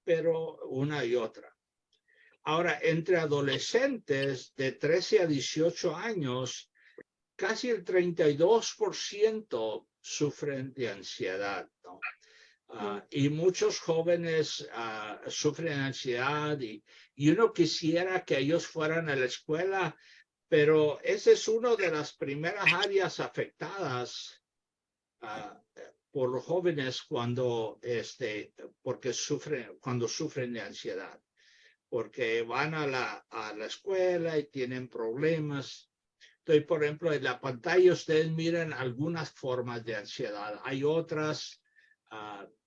Pero una y otra. Ahora, entre adolescentes de 13 a 18 años, casi el 32% sufren de ansiedad, ¿no? Y muchos jóvenes sufren ansiedad y uno quisiera que ellos fueran a la escuela, pero esa es una de las primeras áreas afectadas por los jóvenes cuando sufren de ansiedad, porque van a la escuela y tienen problemas. Entonces, por ejemplo, en la pantalla ustedes miran algunas formas de ansiedad. Hay otras,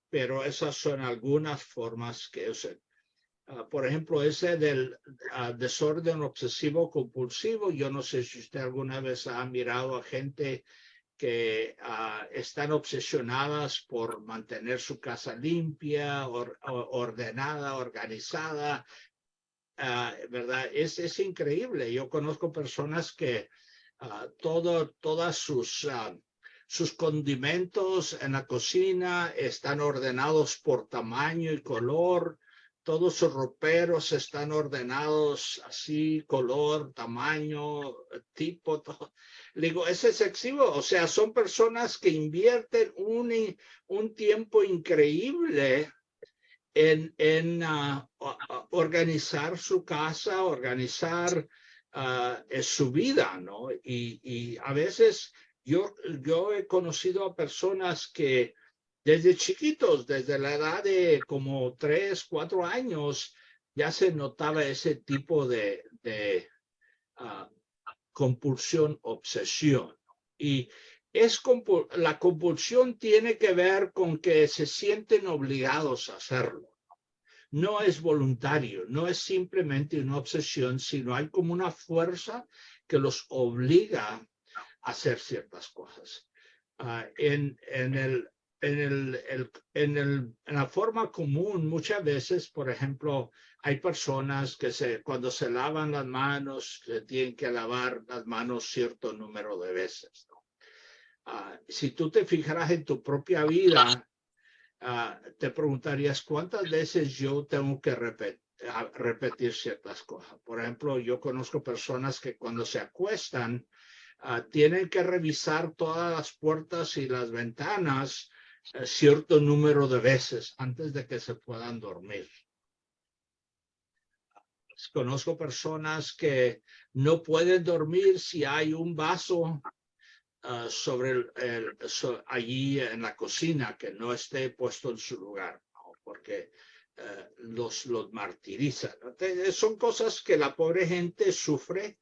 pero esas son algunas formas que usan. Por ejemplo, ese del desorden obsesivo compulsivo. Yo no sé si usted alguna vez ha mirado a gente que están obsesionadas por mantener su casa limpia, ordenada, organizada, ¿verdad? Es increíble. Yo conozco personas que todas sus condimentos en la cocina están ordenados por tamaño y color. Todos sus roperos están ordenados así, color, tamaño, tipo, todo. Le digo, es excesivo. O sea, son personas que invierten un tiempo increíble en organizar su casa, organizar su vida, ¿no? Y a veces yo he conocido a personas que desde chiquitos, desde la edad de como 3, 4 años, ya se notaba ese tipo de compulsión, obsesión. Y la compulsión tiene que ver con que se sienten obligados a hacerlo. No es voluntario, no es simplemente una obsesión, sino hay como una fuerza que los obliga a hacer ciertas cosas. En la forma común, muchas veces, por ejemplo, hay personas que cuando se lavan las manos, tienen que lavar las manos cierto número de veces, ¿no? Si tú te fijaras en tu propia vida, te preguntarías cuántas veces yo tengo que repetir ciertas cosas. Por ejemplo, yo conozco personas que cuando se acuestan, tienen que revisar todas las puertas y las ventanas cierto número de veces antes de que se puedan dormir. Conozco personas que no pueden dormir si hay un vaso allí en la cocina que no esté puesto en su lugar, ¿no? Porque los martirizan. Entonces, son cosas que la pobre gente sufre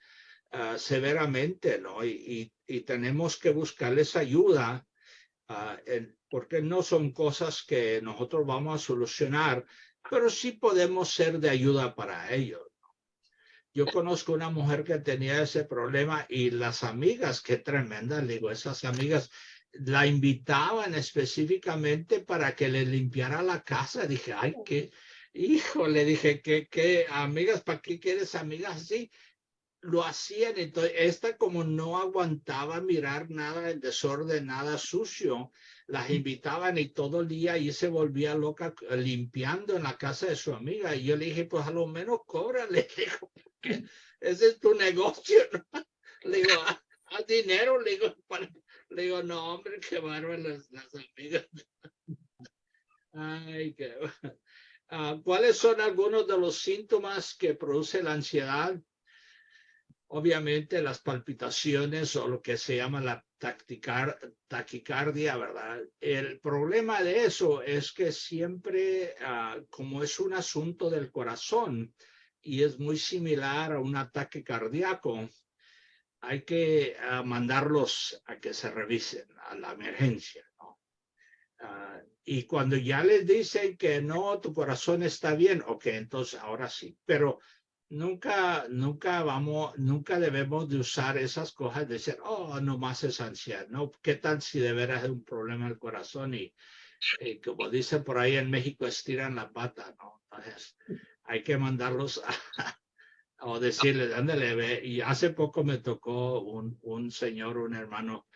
severamente, ¿no? Y tenemos que buscarles ayuda porque no son cosas que nosotros vamos a solucionar, pero sí podemos ser de ayuda para ellos. Yo conozco una mujer que tenía ese problema y las amigas, qué tremenda, digo, esas amigas la invitaban específicamente para que le limpiara la casa. Dije, ay, qué, hijo, le dije, qué amigas, ¿para qué quieres amigas así? Lo hacían, entonces esta como no aguantaba mirar nada en desorden, nada sucio, las invitaban y todo el día y se volvía loca limpiando en la casa de su amiga. Y yo le dije, pues a lo menos cóbrale, digo, porque ese es tu negocio, ¿no? Le digo, haz dinero, le digo, no, hombre, qué bárbaro las amigas. Ay, qué. ¿Cuáles son algunos de los síntomas que produce la ansiedad? Obviamente las palpitaciones o lo que se llama la taquicardia, ¿verdad? El problema de eso es que siempre, como es un asunto del corazón y es muy similar a un ataque cardíaco, hay que mandarlos a que se revisen a la emergencia, ¿no? Y cuando ya les dicen que no, tu corazón está bien, ok, entonces ahora sí. Pero nunca debemos de usar esas cosas de decir, oh, nomás es ansiedad, ¿no? ¿Qué tal si de veras es un problema del corazón? Y como dicen por ahí en México, estiran la pata, ¿no? Entonces hay que mandarlos o decirles, ándale, ve. Y hace poco me tocó un señor, un hermano,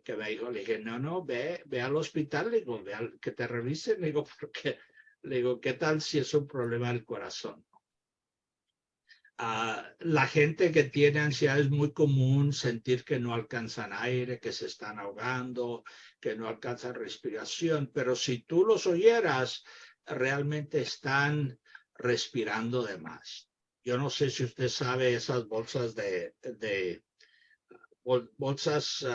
que me dijo, le dije, no, ve al hospital, le digo, que te revisen, le digo, porque, le digo, ¿qué tal si es un problema del corazón? La gente que tiene ansiedad es muy común sentir que no alcanzan aire, que se están ahogando, que no alcanzan respiración, pero si tú los oyeras, realmente están respirando de más. Yo no sé si usted sabe esas bolsas bolsas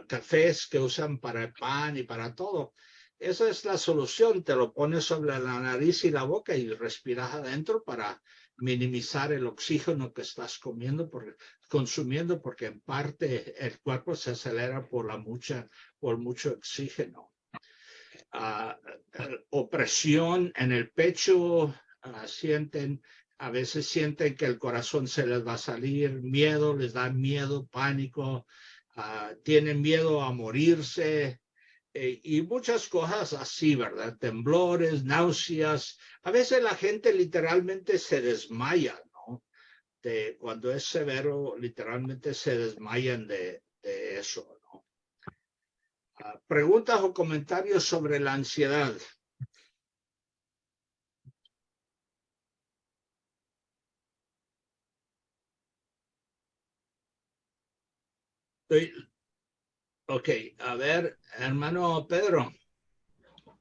cafés que usan para el pan y para todo. Esa es la solución, te lo pones sobre la nariz y la boca y respiras adentro para minimizar el oxígeno que estás consumiendo, porque en parte el cuerpo se acelera por mucho oxígeno. Opresión en el pecho, a veces sienten que el corazón se les va a salir, miedo, les da miedo, pánico, tienen miedo a morirse, y muchas cosas así, ¿verdad? Temblores, náuseas. A veces la gente literalmente se desmaya, ¿no? Cuando es severo, literalmente se desmayan de eso, ¿no? Preguntas o comentarios sobre la ansiedad. Ok, a ver, hermano Pedro.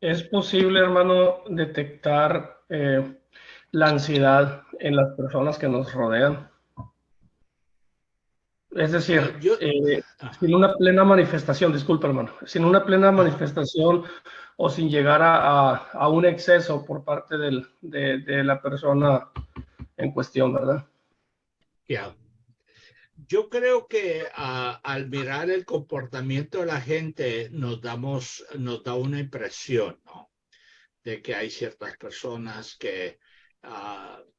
¿Es posible, hermano, detectar la ansiedad en las personas que nos rodean? Es decir, sin una plena manifestación, disculpa, hermano, sin una plena manifestación o sin llegar a un exceso por parte de la persona en cuestión, ¿verdad? Ya. Yo creo que al mirar el comportamiento de la gente nos da una impresión, ¿no? De que hay ciertas personas que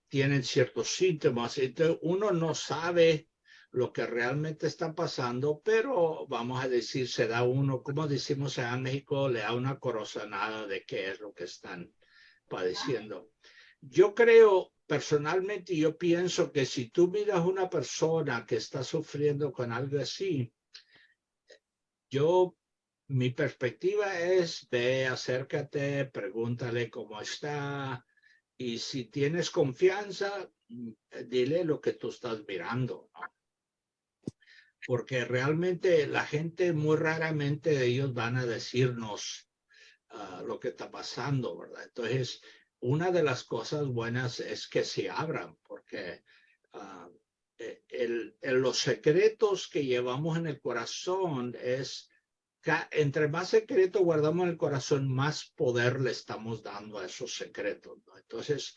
tienen ciertos síntomas. Entonces uno no sabe lo que realmente está pasando, pero vamos a decir, se da uno, como decimos allá en México, le da una corazonada de qué es lo que están padeciendo. Yo creo, personalmente, yo pienso que si tú miras a una persona que está sufriendo con algo así, mi perspectiva es, ve, acércate, pregúntale cómo está, y si tienes confianza, dile lo que tú estás mirando, ¿no? Porque realmente la gente, muy raramente ellos van a decirnos lo que está pasando, ¿verdad? Entonces, una de las cosas buenas es que se abran, porque los secretos que llevamos en el corazón entre más secreto guardamos en el corazón, más poder le estamos dando a esos secretos, ¿no? Entonces,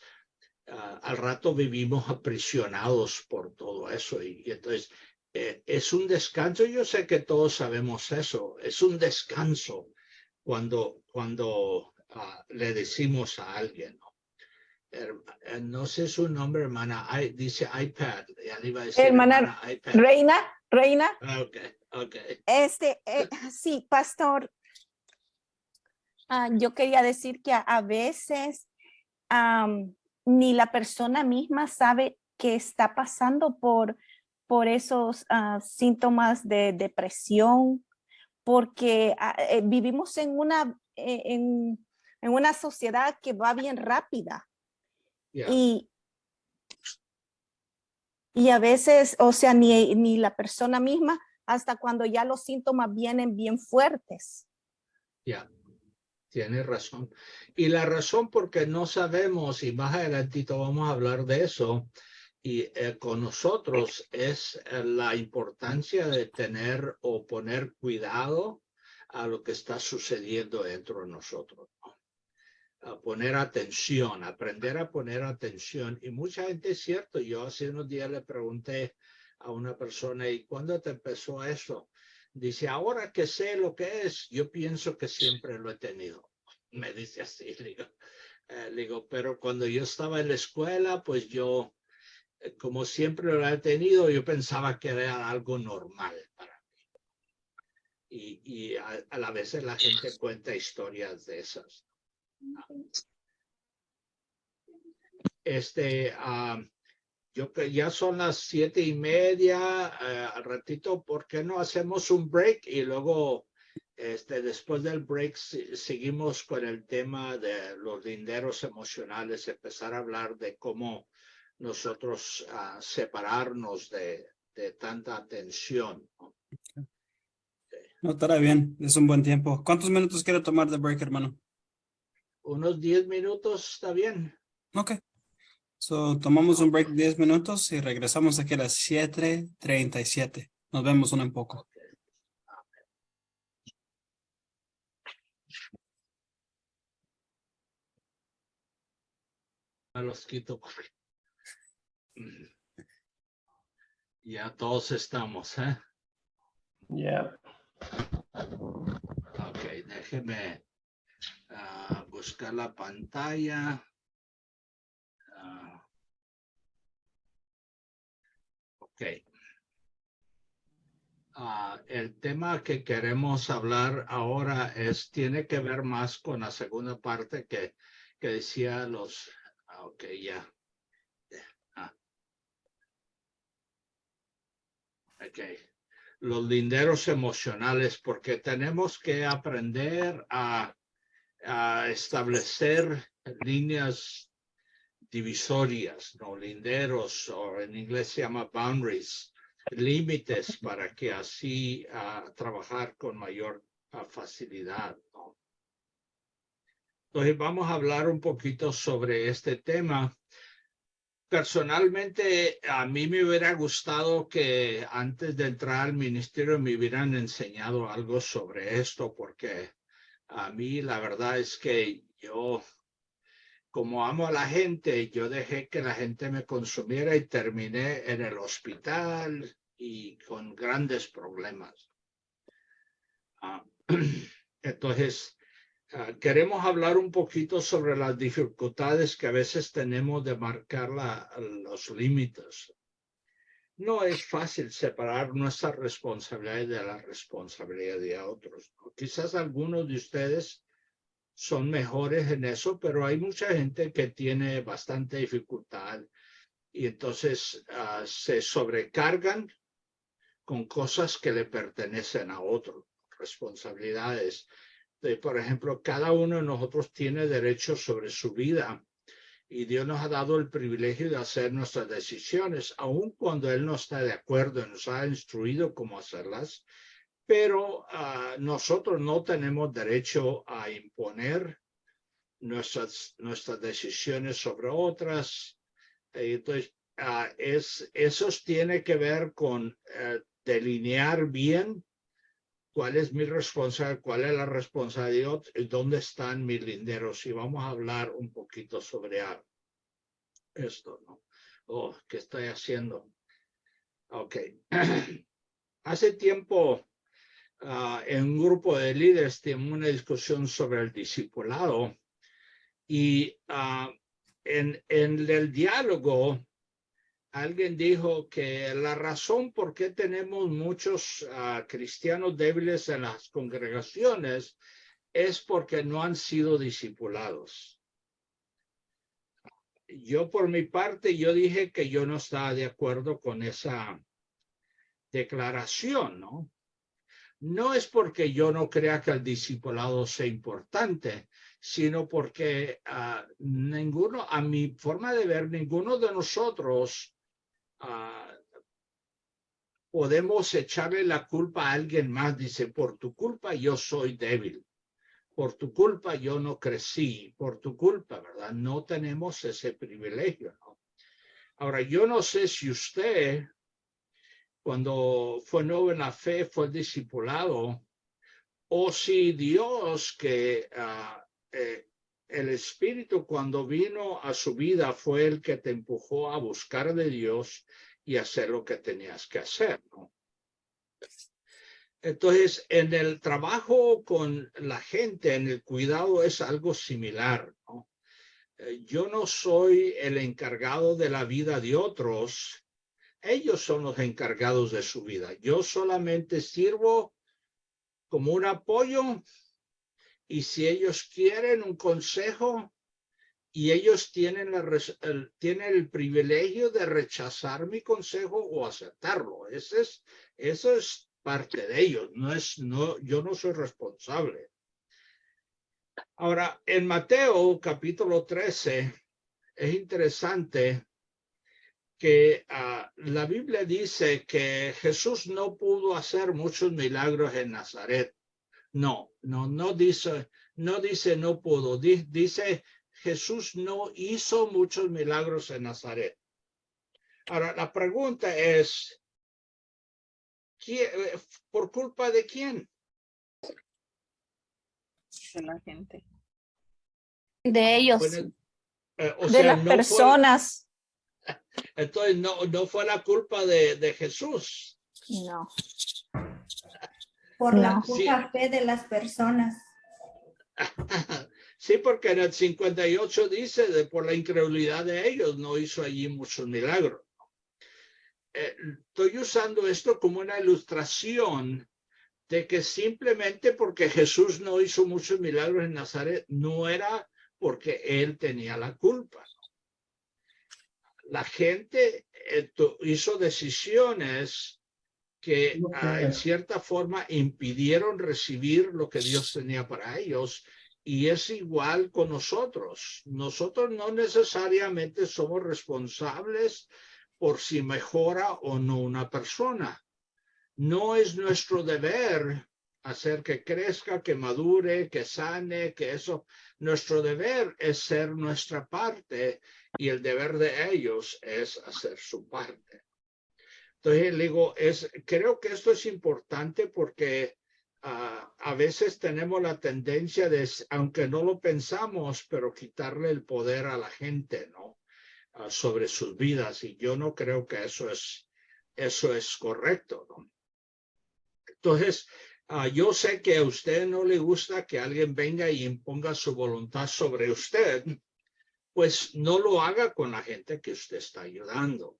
al rato vivimos aprisionados por todo eso, y entonces es un descanso. Yo sé que todos sabemos eso, es un descanso cuando le decimos a alguien, ¿no? No sé su nombre, hermana, dice iPad, ya le iba a decir hermana iPad. Reina. Okay. Sí, pastor, yo quería decir que a veces ni la persona misma sabe que está pasando por esos síntomas de depresión, porque vivimos en una sociedad que va bien rápida. Yeah. Y a veces, o sea, ni la persona misma, hasta cuando ya los síntomas vienen bien fuertes. Ya, tienes razón. Y la razón porque no sabemos, y más adelantito vamos a hablar de eso, y con nosotros es la importancia de tener o poner cuidado a lo que está sucediendo dentro de nosotros, ¿no? A poner atención, aprender a poner atención. Y mucha gente, es cierto, yo hace unos días le pregunté a una persona, ¿y cuándo te empezó eso? Dice, ahora que sé lo que es, yo pienso que siempre lo he tenido. Me dice así, le digo, pero cuando yo estaba en la escuela, pues yo, como siempre lo he tenido, yo pensaba que era algo normal para mí. Y a la vez la gente cuenta historias de esas. Yo que ya son las 7:30, al ratito, ¿por qué no hacemos un break? Y luego, después del break, seguimos con el tema de los linderos emocionales, empezar a hablar de cómo nosotros separarnos de tanta tensión, ¿no? No, estará bien, es un buen tiempo. ¿Cuántos minutos quiere tomar de break, hermano? Unos 10 minutos, ¿está bien? Ok. So, tomamos un break de 10 minutos y regresamos aquí a las 7:37. Nos vemos un poco. Me los quito. Ya todos estamos, ¿eh? Yeah. Ok, déjeme buscar la pantalla. Ok. El tema que queremos hablar ahora tiene que ver más con la segunda parte que decía los... ok, ya. Ok. Los linderos emocionales, porque tenemos que aprender a establecer líneas divisorias, no linderos, o en inglés se llama boundaries, límites para que así trabajar con mayor facilidad, ¿no? Entonces vamos a hablar un poquito sobre este tema. Personalmente, a mí me hubiera gustado que antes de entrar al ministerio me hubieran enseñado algo sobre esto, porque a mí la verdad es que yo, como amo a la gente, yo dejé que la gente me consumiera y terminé en el hospital y con grandes problemas. Entonces, queremos hablar un poquito sobre las dificultades que a veces tenemos de marcar los límites. No es fácil separar nuestra responsabilidad de la responsabilidad de otros. Quizás algunos de ustedes son mejores en eso, pero hay mucha gente que tiene bastante dificultad y entonces se sobrecargan con cosas que le pertenecen a otros, responsabilidades. Por ejemplo, cada uno de nosotros tiene derechos sobre su vida y Dios nos ha dado el privilegio de hacer nuestras decisiones, aun cuando Él no está de acuerdo y nos ha instruido cómo hacerlas. Pero nosotros no tenemos derecho a imponer nuestras decisiones sobre otras. Entonces, eso tiene que ver con delinear bien cuál es mi responsabilidad, cuál es la responsabilidad y dónde están mis linderos. Y vamos a hablar un poquito sobre esto, ¿no? ¿Qué estoy haciendo? Ok. Hace tiempo, en un grupo de líderes tuvimos una discusión sobre el discipulado y en el diálogo alguien dijo que la razón por qué tenemos muchos cristianos débiles en las congregaciones es porque no han sido discipulados. Yo por mi parte, yo dije que yo no estaba de acuerdo con esa declaración, ¿no? No es porque yo no crea que el discipulado sea importante, sino porque ninguno, a mi forma de ver, ninguno de nosotros podemos echarle la culpa a alguien más. Dice, por tu culpa yo soy débil, por tu culpa yo no crecí, por tu culpa, ¿verdad? No tenemos ese privilegio, ¿no? Ahora, yo no sé si usted, cuando fue nuevo en la fe, fue discipulado, o si Dios, que el Espíritu cuando vino a su vida fue el que te empujó a buscar de Dios y hacer lo que tenías que hacer, ¿no? Entonces, en el trabajo con la gente, en el cuidado, es algo similar, ¿no? Yo no soy el encargado de la vida de otros. Ellos son los encargados de su vida. Yo solamente sirvo como un apoyo, y si ellos quieren un consejo y ellos tienen el privilegio de rechazar mi consejo o aceptarlo, eso es parte de ellos. Yo no soy responsable. Ahora, en Mateo capítulo 13 es interesante que la Biblia dice que Jesús no pudo hacer muchos milagros en Nazaret. No dice no pudo, dice Jesús no hizo muchos milagros en Nazaret. Ahora, la pregunta es, ¿por culpa de quién? De la gente. De ellos, Bueno, de las personas. Entonces, no fue la culpa de Jesús. No. Por la No. poca fe de las personas. Sí, porque en el 58 dice, por la incredulidad de ellos, no hizo allí muchos milagros. Estoy usando esto como una ilustración de que simplemente porque Jesús no hizo muchos milagros en Nazaret, no era porque él tenía la culpa. La gente hizo decisiones que en cierta forma impidieron recibir lo que Dios tenía para ellos, y es igual con nosotros. Nosotros no necesariamente somos responsables por si mejora o no una persona. No es nuestro deber hacer que crezca, que madure, que sane, que eso. Nuestro deber es ser nuestra parte, y el deber de ellos es hacer su parte. Entonces, le digo, creo que esto es importante porque a veces tenemos la tendencia de, aunque no lo pensamos, pero quitarle el poder a la gente, ¿no? Sobre sus vidas, y yo no creo que eso es correcto, ¿no? Entonces, yo sé que a usted no le gusta que alguien venga y imponga su voluntad sobre usted, pues no lo haga con la gente que usted está ayudando.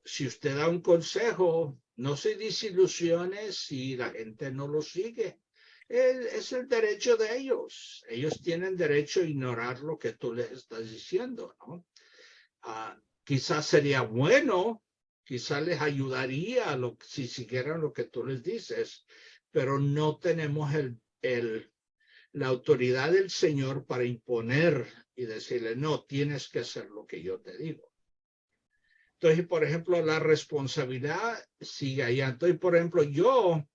Si usted da un consejo, no se desilusione si la gente no lo sigue. Es el derecho de ellos. Ellos tienen derecho a ignorar lo que tú les estás diciendo, ¿no? Quizás sería bueno, quizás les ayudaría si siguieran lo que tú les dices, pero no tenemos la autoridad del Señor para imponer y decirle, no, tienes que hacer lo que yo te digo. Entonces, por ejemplo, la responsabilidad sigue allá. Entonces, por ejemplo, yo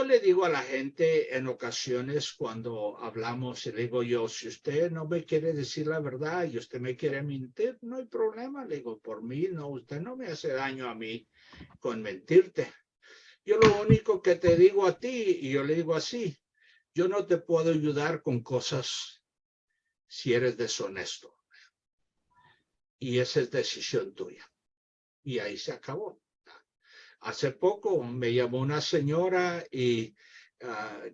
le digo a la gente en ocasiones cuando hablamos, y le digo yo, si usted no me quiere decir la verdad y usted me quiere mentir, no hay problema. Le digo, por mí, no, usted no me hace daño a mí con mentirte. Yo lo único que te digo a ti, y yo le digo así, yo no te puedo ayudar con cosas si eres deshonesto. Y esa es decisión tuya. Y ahí se acabó. Hace poco me llamó una señora y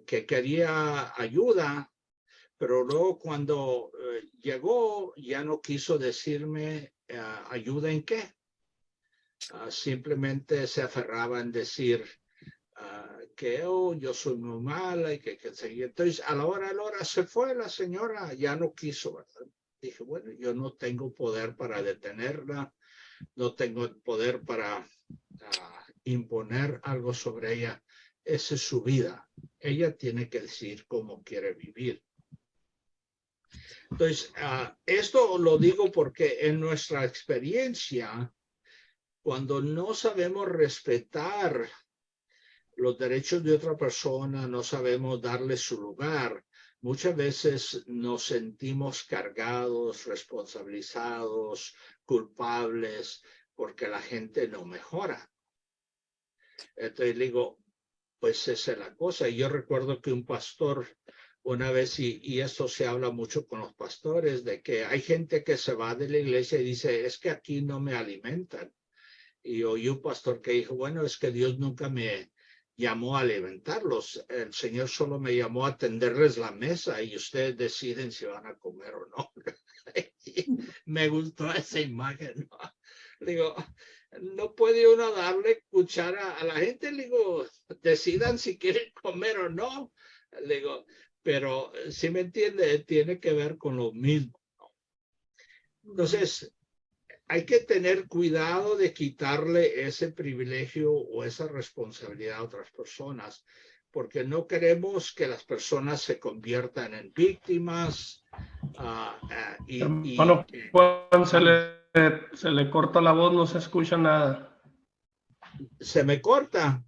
que quería ayuda, pero luego cuando llegó ya no quiso decirme ayuda en qué. Simplemente se aferraba en decir que yo soy muy mala y que seguir. Entonces a la hora se fue la señora, ya no quiso, ¿verdad? Dije, bueno, yo no tengo poder para detenerla, no tengo el poder para imponer algo sobre ella. Esa es su vida. Ella tiene que decir cómo quiere vivir. Entonces, esto lo digo porque en nuestra experiencia, cuando no sabemos respetar los derechos de otra persona, no sabemos darle su lugar, muchas veces nos sentimos cargados, responsabilizados, culpables, porque la gente no mejora. Entonces digo, pues esa es la cosa. Y yo recuerdo que un pastor una vez, y esto se habla mucho con los pastores, de que hay gente que se va de la iglesia y dice, es que aquí no me alimentan. Y oí un pastor que dijo, bueno, es que Dios nunca me llamó a alimentarlos. El Señor solo me llamó a tenderles la mesa y ustedes deciden si van a comer o no. Me gustó esa imagen, ¿no? Digo, no puede uno darle cuchara a la gente. Digo, decidan si quieren comer o no. Digo, pero si me entiende, tiene que ver con lo mismo, ¿no? Entonces, hay que tener cuidado de quitarle ese privilegio o esa responsabilidad a otras personas, porque no queremos que las personas se conviertan en víctimas. Hermano Juan, se le corta la voz, no se escucha nada. Se me corta.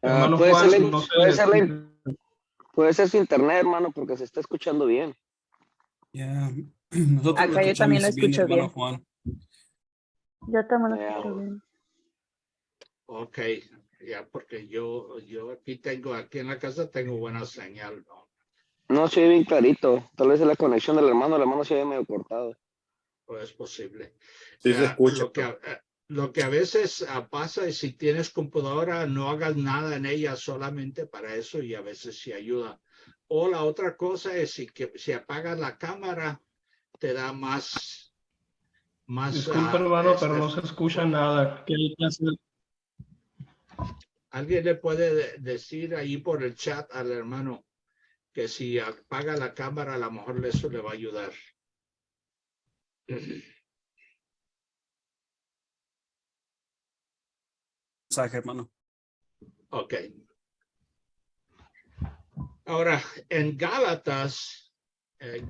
Hermano puede, Juan, ser, no se puede, le ser escucha. puede ser su internet, hermano, porque se está escuchando bien. Ya, nosotros lo Acá yo también lo escuchamos bien, escucho hermano bien. Juan. Yo también lo Yeah. escucho bien. Ok, ya, porque yo aquí en la casa tengo buena señal, ¿no? No se oye bien clarito. Tal vez es la conexión del hermano se oye medio cortado. Pues es posible. Sí se escucha. Lo que a veces pasa es si tienes computadora, no hagas nada en ella solamente para eso y a veces sí ayuda. O la otra cosa es si apagas la cámara, te da más. Disculpe, hermano, pero no se escucha nada. ¿Qué hay que hacer? Alguien le puede decir ahí por el chat al hermano que si apaga la cámara, a lo mejor eso le va a ayudar. Mensaje, hermano. Ok. Ahora, en Gálatas,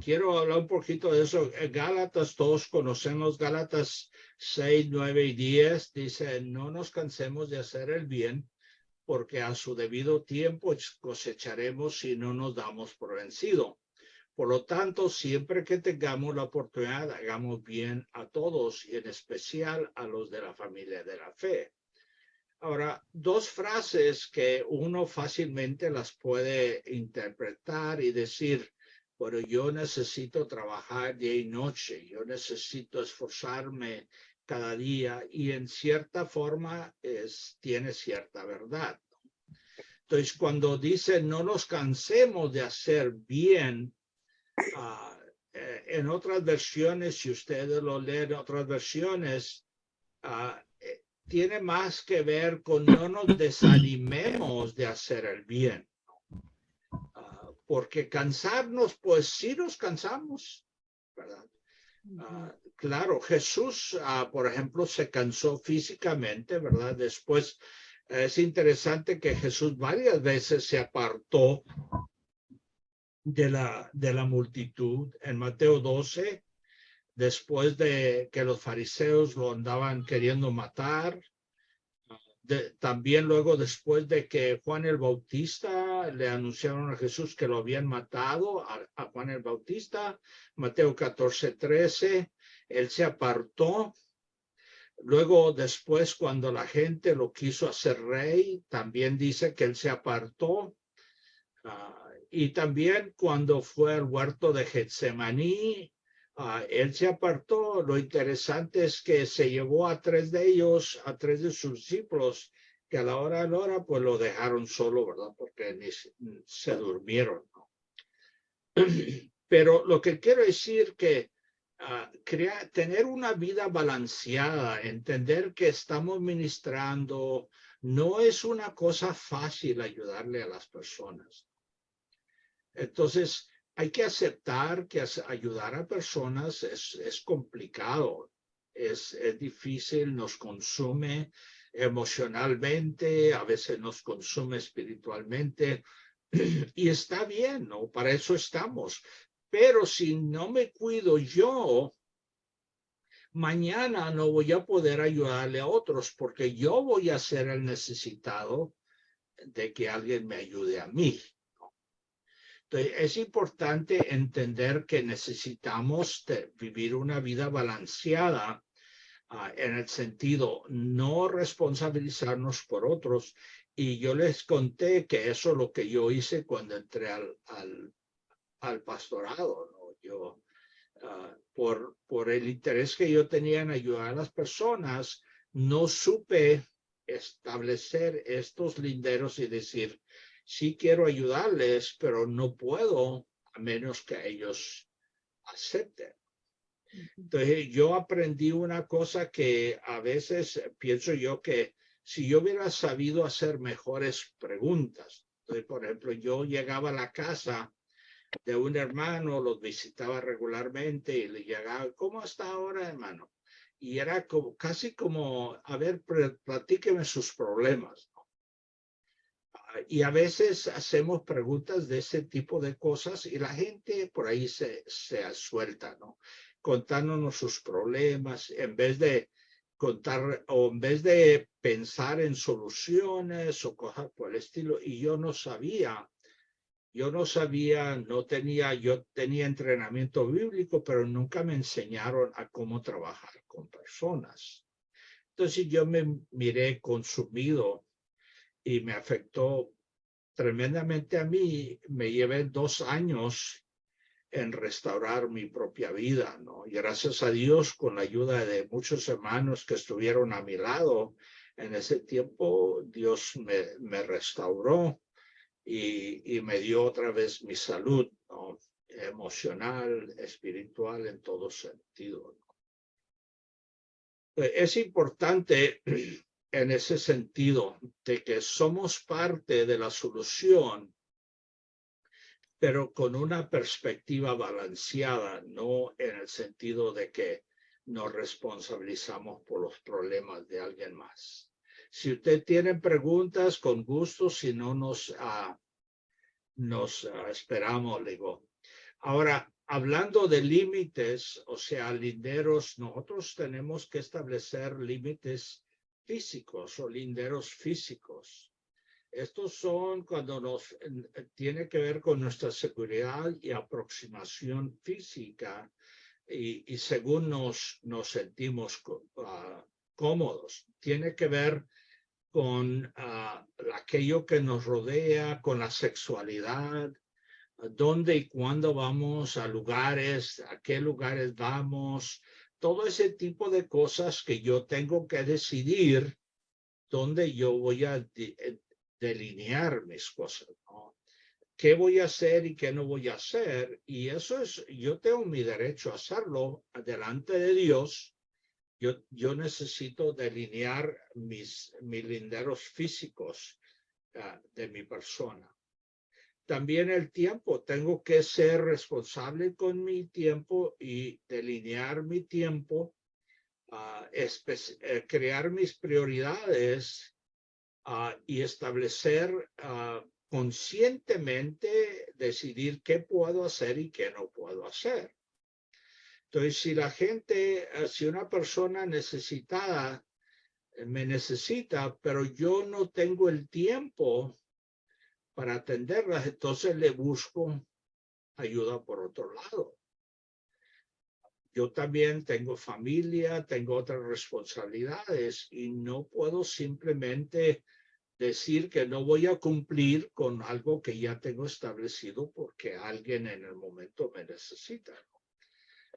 quiero hablar un poquito de eso. En Gálatas, todos conocemos Gálatas 6, 9 y 10. Dice, no nos cansemos de hacer el bien, porque a su debido tiempo cosecharemos si no nos damos por vencido. Por lo tanto, siempre que tengamos la oportunidad, hagamos bien a todos y en especial a los de la familia de la fe. Ahora, dos frases que uno fácilmente las puede interpretar y decir, bueno, yo necesito trabajar día y noche, yo necesito esforzarme cada día y en cierta forma tiene cierta verdad. Entonces, cuando dice no nos cansemos de hacer bien, en otras versiones, si ustedes lo leen en otras versiones, tiene más que ver con no nos desanimemos de hacer el bien. Porque cansarnos, pues sí nos cansamos, ¿verdad? Claro, Jesús, por ejemplo, se cansó físicamente, ¿verdad? Después es interesante que Jesús varias veces se apartó de la multitud. En Mateo 12, después de que los fariseos lo andaban queriendo matar, también luego después de que Juan el Bautista le anunciaron a Jesús que lo habían matado a Juan el Bautista, Mateo 14, 13, él se apartó. Luego después cuando la gente lo quiso hacer rey, también dice que él se apartó. Y también cuando fue al huerto de Getsemaní, él se apartó. Lo interesante es que se llevó a tres de ellos, a tres de sus discípulos, que a la hora, pues lo dejaron solo, ¿verdad? Porque se durmieron, ¿no? Pero lo que quiero decir que tener una vida balanceada, entender que estamos ministrando, no es una cosa fácil ayudarle a las personas. Entonces, hay que aceptar que ayudar a personas es complicado, es difícil, nos consume emocionalmente, a veces nos consume espiritualmente, y está bien, ¿no? Para eso estamos. Pero si no me cuido yo, mañana no voy a poder ayudarle a otros porque yo voy a ser el necesitado de que alguien me ayude a mí. Entonces, es importante entender que necesitamos vivir una vida balanceada en el sentido no responsabilizarnos por otros. Y yo les conté que eso es lo que yo hice cuando entré al pastorado, ¿no? Yo, por el interés que yo tenía en ayudar a las personas, no supe establecer estos linderos y decir, sí quiero ayudarles, pero no puedo a menos que ellos acepten. Entonces yo aprendí una cosa que a veces pienso yo que si yo hubiera sabido hacer mejores preguntas, entonces por ejemplo yo llegaba a la casa de un hermano, los visitaba regularmente y le llegaba, ¿cómo está ahora, hermano? Y era como, casi como, a ver, platíqueme sus problemas. Y a veces hacemos preguntas de ese tipo de cosas y la gente por ahí se suelta, ¿no? Contándonos sus problemas en vez de contar o en vez de pensar en soluciones o cosas por el estilo. Y yo no sabía, yo tenía entrenamiento bíblico, pero nunca me enseñaron a cómo trabajar con personas. Entonces yo me miré consumido y me afectó tremendamente a mí. Me llevé 2 años en restaurar mi propia vida, ¿no? Y gracias a Dios, con la ayuda de muchos hermanos que estuvieron a mi lado en ese tiempo, Dios me restauró y me dio otra vez mi salud, ¿no? Emocional, espiritual, en todo sentido, ¿no? Es importante en ese sentido de que somos parte de la solución, pero con una perspectiva balanceada, no en el sentido de que nos responsabilizamos por los problemas de alguien más. Si usted tiene preguntas, con gusto, si no nos esperamos, le digo. Ahora, hablando de límites, o sea, linderos, nosotros tenemos que establecer límites físicos o linderos físicos. Estos son cuando nos tiene que ver con nuestra seguridad y aproximación física y según nos sentimos cómodos. Tiene que ver con aquello que nos rodea, con la sexualidad, dónde y cuándo vamos a lugares, a qué lugares vamos, todo ese tipo de cosas que yo tengo que decidir dónde yo voy a delinear mis cosas, ¿no? ¿Qué voy a hacer y qué no voy a hacer? Y eso es, yo tengo mi derecho a hacerlo delante de Dios. Yo necesito delinear mis linderos físicos de mi persona. También el tiempo, tengo que ser responsable con mi tiempo y delinear mi tiempo, crear mis prioridades y establecer conscientemente, decidir qué puedo hacer y qué no puedo hacer. Entonces, si una persona necesitada me necesita, pero yo no tengo el tiempo para atenderlas, entonces le busco ayuda por otro lado. Yo también tengo familia, tengo otras responsabilidades y no puedo simplemente decir que no voy a cumplir con algo que ya tengo establecido porque alguien en el momento me necesita.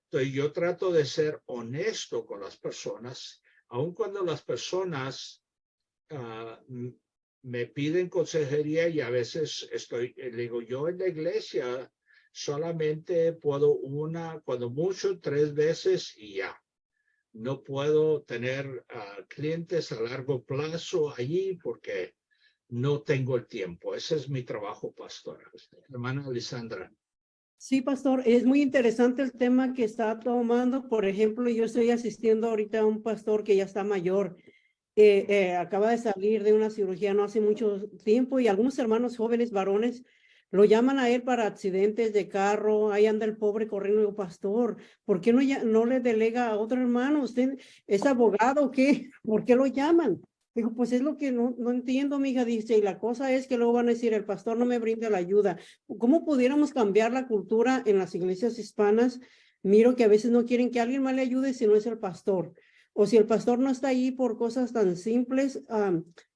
Entonces yo trato de ser honesto con las personas, aun cuando las personas me piden consejería y a veces le digo, yo en la iglesia solamente puedo cuando mucho 3 veces y ya. No puedo tener clientes a largo plazo allí porque no tengo el tiempo. Ese es mi trabajo, pastora. Hermana Lisandra. Sí, pastor, es muy interesante el tema que está tomando. Por ejemplo, yo estoy asistiendo ahorita a un pastor que ya está mayor. Acaba de salir de una cirugía no hace mucho tiempo y algunos hermanos jóvenes varones lo llaman a él para accidentes de carro. Ahí anda el pobre corriendo. Digo, pastor, ¿por qué no le delega a otro hermano? ¿Usted es abogado o qué? ¿Por qué lo llaman? Digo, pues es lo que no entiendo, mi hija. Dice, y la cosa es que luego van a decir, el pastor no me brinda la ayuda. ¿Cómo pudiéramos cambiar la cultura en las iglesias hispanas? Miro que a veces no quieren que alguien más le ayude si no es el pastor. O si el pastor no está ahí por cosas tan simples,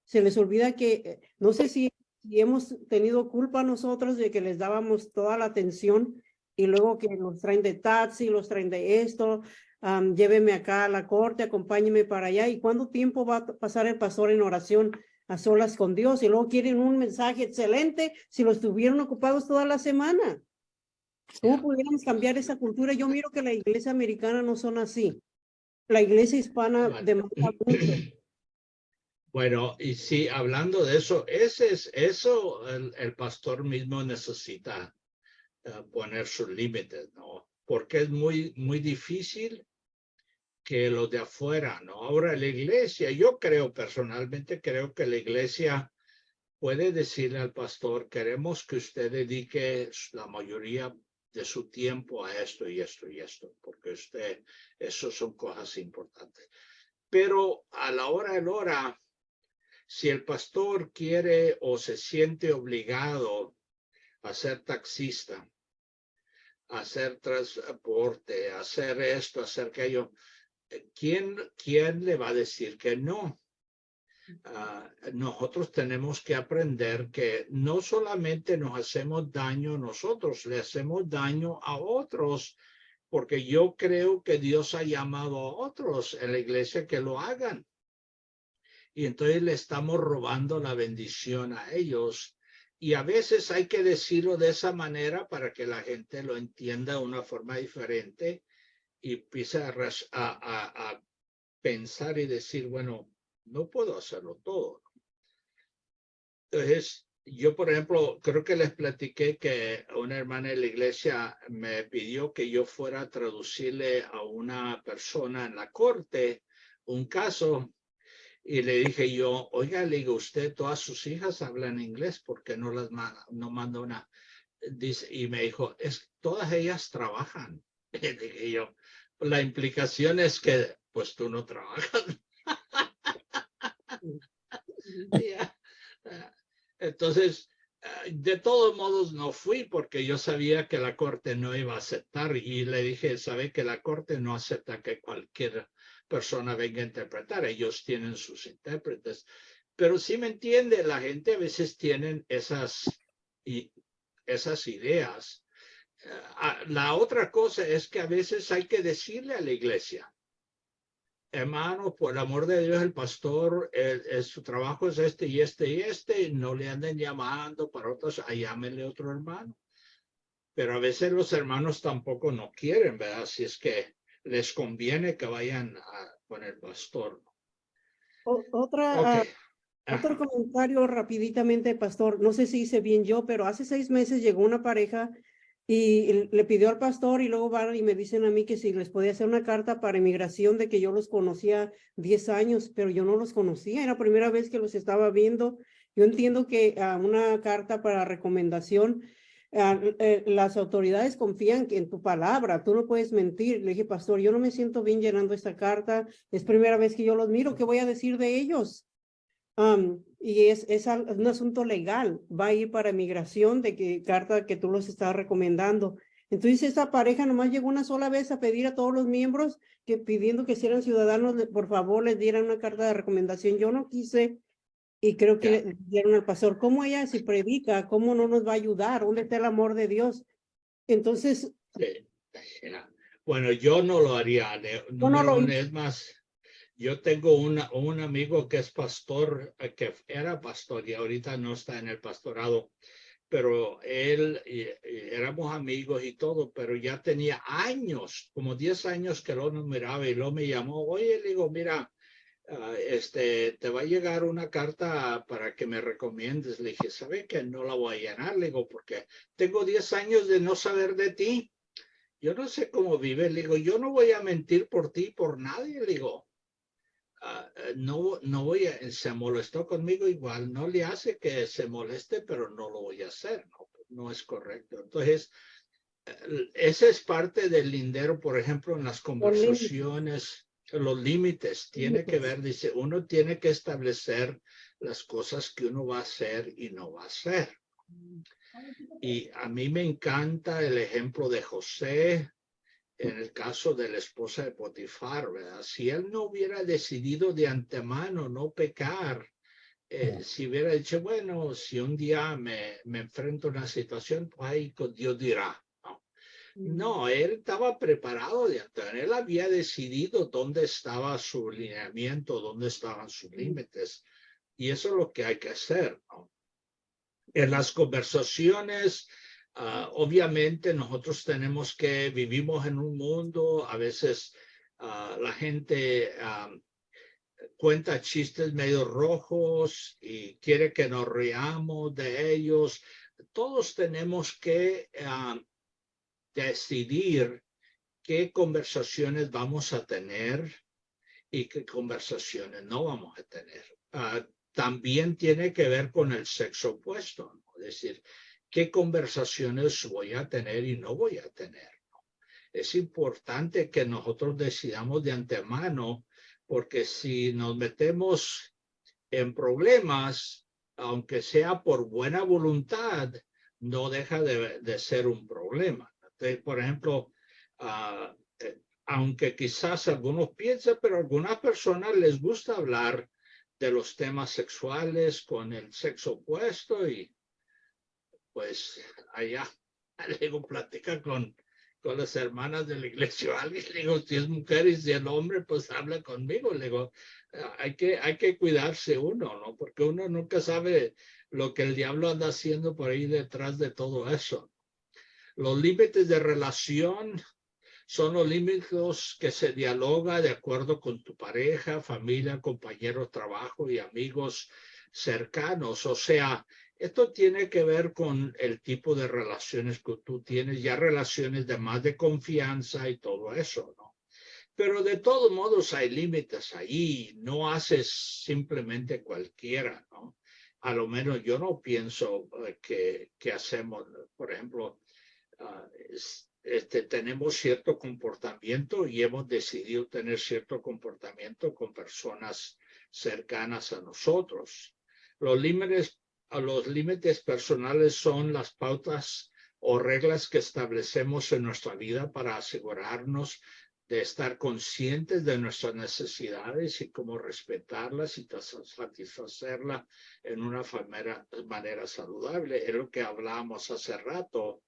se les olvida que, no sé si hemos tenido culpa nosotros de que les dábamos toda la atención y luego que los traen de taxi, los traen de esto, lléveme acá a la corte, acompáñeme para allá. ¿Y cuánto tiempo va a pasar el pastor en oración a solas con Dios? Y luego quieren un mensaje excelente si lo estuvieron ocupados toda la semana. ¿Cómo pudiéramos cambiar esa cultura? Yo miro que la iglesia americana no son así. La iglesia hispana demanda mucho. Bueno, y sí, hablando de eso, eso el pastor mismo necesita poner sus límites, ¿no? Porque es muy difícil que los de afuera, ¿no? Ahora la iglesia, yo personalmente creo que la iglesia puede decirle al pastor, queremos que usted dedique la mayoría de su tiempo a esto y esto y esto, porque eso son cosas importantes. Pero a la hora, si el pastor quiere o se siente obligado a ser taxista, a hacer transporte, a hacer esto, a hacer aquello, ¿quién le va a decir que no? Nosotros tenemos que aprender que no solamente nos hacemos daño nosotros, le hacemos daño a otros, porque yo creo que Dios ha llamado a otros en la iglesia que lo hagan. Y entonces le estamos robando la bendición a ellos. Y a veces hay que decirlo de esa manera para que la gente lo entienda de una forma diferente y empiece a pensar y decir, bueno, no puedo hacerlo todo. Entonces, yo, por ejemplo, creo que les platiqué que una hermana de la iglesia me pidió que yo fuera a traducirle a una persona en la corte un caso. Y le dije yo, oiga, le digo, usted, todas sus hijas hablan inglés, ¿por qué no manda una? Dice, y me dijo, todas ellas trabajan. Y dije yo, la implicación es que, pues tú no trabajas. Yeah. Entonces, de todos modos no fui porque yo sabía que la corte no iba a aceptar y le dije, sabe que la corte no acepta que cualquier persona venga a interpretar, ellos tienen sus intérpretes, pero sí me entiende, la gente a veces tienen esas ideas. La otra cosa es que a veces hay que decirle a la iglesia, hermano, por el amor de Dios, el pastor, su trabajo es este y este y este, no le anden llamando para otros, llámenle otro hermano. Pero a veces los hermanos tampoco no quieren, ¿verdad? Si es que les conviene que vayan con el pastor. Otro comentario rapiditamente, pastor. No sé si hice bien yo, pero hace 6 meses llegó una pareja y le pidió al pastor y luego van y me dicen a mí que si les podía hacer una carta para inmigración de que yo los conocía 10 años, pero yo no los conocía, era la primera vez que los estaba viendo. Yo entiendo que una carta para recomendación, las autoridades confían en tu palabra, tú no puedes mentir. Le dije, pastor, yo no me siento bien llenando esta carta, es primera vez que yo los miro, ¿qué voy a decir de ellos? Y es un asunto legal, va a ir para migración de que carta que tú los estás recomendando. Entonces esta pareja nomás llegó una sola vez a pedir a todos los miembros que pidiendo que si eran ciudadanos, por favor les dieran una carta de recomendación. Yo no quise y creo que le dieron al pastor, ¿cómo ella si predica? ¿Cómo no nos va a ayudar? ¿Dónde está el amor de Dios? Entonces... Bueno, yo no lo haría. Es más... Yo tengo un amigo que es pastor, que era pastor y ahorita no está en el pastorado, pero él, éramos amigos y todo, pero ya tenía años, como 10 años que lo no miraba y lo me llamó, oye, le digo, mira, te va a llegar una carta para que me recomiendes. Le dije, ¿sabe que no la voy a llenar? Le digo, porque tengo 10 años de no saber de ti. Yo no sé cómo vives. Le digo, yo no voy a mentir por ti, por nadie. Le digo, no voy a, se molestó conmigo igual, no le hace que se moleste, pero no lo voy a hacer, no es correcto. Entonces, esa es parte del lindero, por ejemplo, en las conversaciones, los límites, tiene que ver, dice, uno tiene que establecer las cosas que uno va a hacer y no va a hacer. Y a mí me encanta el ejemplo de José, en el caso de la esposa de Potifar, ¿verdad? Si él no hubiera decidido de antemano no pecar, si hubiera dicho, bueno, si un día me enfrento a una situación, pues ahí Dios dirá, ¿no? No, él estaba preparado de actuar. Él había decidido dónde estaba su lineamiento, dónde estaban sus límites. Y eso es lo que hay que hacer, ¿no? En las conversaciones, obviamente nosotros tenemos que, vivimos en un mundo, a veces la gente cuenta chistes medio rojos y quiere que nos riamos de ellos. Todos tenemos que decidir qué conversaciones vamos a tener y qué conversaciones no vamos a tener. También tiene que ver con el sexo opuesto, ¿no? Es decir, qué conversaciones voy a tener y no voy a tener, ¿no? Es importante que nosotros decidamos de antemano, porque si nos metemos en problemas, aunque sea por buena voluntad, no deja de ser un problema. Entonces, por ejemplo, aunque quizás algunos piensen, pero a algunas personas les gusta hablar de los temas sexuales con el sexo opuesto y pues allá le digo, platica con las hermanas de la iglesia o alguien, le digo, si es mujer y si es hombre, pues habla conmigo. Le digo, hay que cuidarse uno, ¿no? Porque uno nunca sabe lo que el diablo anda haciendo por ahí detrás de todo eso. Los límites de relación son los límites que se dialoga de acuerdo con tu pareja, familia, compañeros de trabajo y amigos cercanos. O sea, esto tiene que ver con el tipo de relaciones que tú tienes, ya relaciones de más de confianza y todo eso, ¿no? Pero de todos modos hay límites ahí, no haces simplemente cualquiera, ¿no? A lo menos yo no pienso que hacemos, por ejemplo, tenemos cierto comportamiento y hemos decidido tener cierto comportamiento con personas cercanas a nosotros. Los límites personales son las pautas o reglas que establecemos en nuestra vida para asegurarnos de estar conscientes de nuestras necesidades y cómo respetarlas y satisfacerlas en una manera saludable. Es lo que hablábamos hace rato,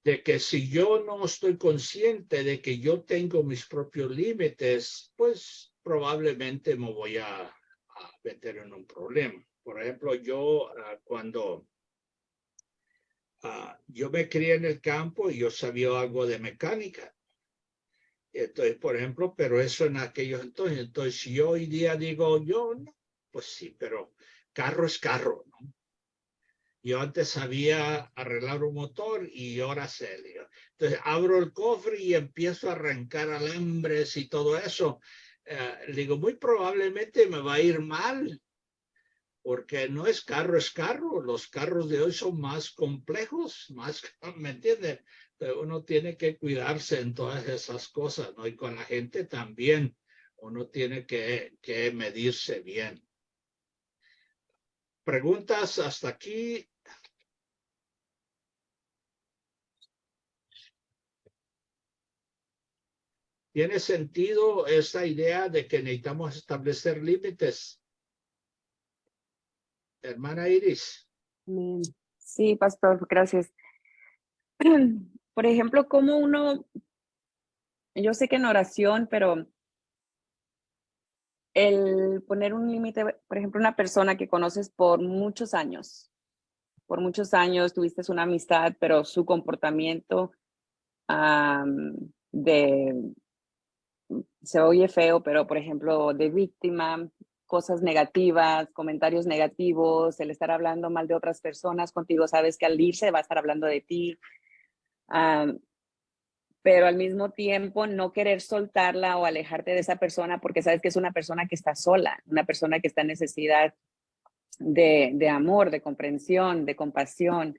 de que si yo no estoy consciente de que yo tengo mis propios límites, pues probablemente me voy a meter en un problema. Por ejemplo, yo cuando yo me crié en el campo y yo sabía algo de mecánica. Entonces, por ejemplo, pero eso en aquellos entonces. Entonces, si yo hoy día digo, yo no, pues sí, pero carro es carro, ¿no? Yo antes sabía arreglar un motor y ahora sé. Entonces abro el cofre y empiezo a arrancar alambres y todo eso. Digo, muy probablemente me va a ir mal, porque no es carro, es carro. Los carros de hoy son más complejos, más, ¿me entiendes? Pero uno tiene que cuidarse en todas esas cosas, ¿no? Y con la gente también. Uno tiene que medirse bien. ¿Preguntas hasta aquí? ¿Tiene sentido esta idea de que necesitamos establecer límites? Hermana Iris. Sí, pastor, gracias. Por ejemplo, ¿cómo uno, yo sé que en oración, pero el poner un límite, por ejemplo, una persona que conoces por muchos años, tuviste una amistad, pero su comportamiento se oye feo, pero por ejemplo, de víctima, cosas negativas, comentarios negativos, el estar hablando mal de otras personas contigo, sabes que al irse va a estar hablando de ti, pero al mismo tiempo no querer soltarla o alejarte de esa persona porque sabes que es una persona que está sola, una persona que está en necesidad de amor, de comprensión, de compasión,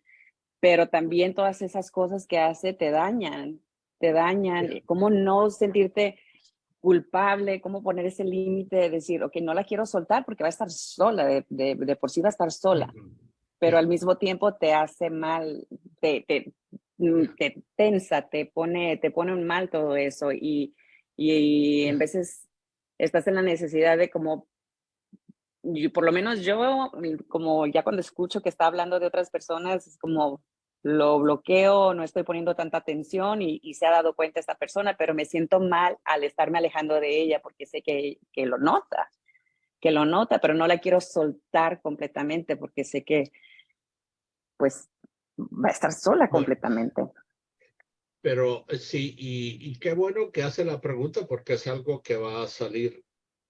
pero también todas esas cosas que hace te dañan. ¿Cómo no sentirte culpable? ¿Cómo poner ese límite de decir, ok, no la quiero soltar porque va a estar sola, de por sí va a estar sola, pero al mismo tiempo te hace mal, te tensa, te pone un mal todo eso y en veces estás en la necesidad de como, por lo menos yo, como ya cuando escucho que está hablando de otras personas, es como, lo bloqueo, no estoy poniendo tanta atención y se ha dado cuenta esta persona, pero me siento mal al estarme alejando de ella porque sé que lo nota, pero no la quiero soltar completamente porque sé que pues va a estar sola completamente. Pero sí, y qué bueno que hace la pregunta porque es algo que va a salir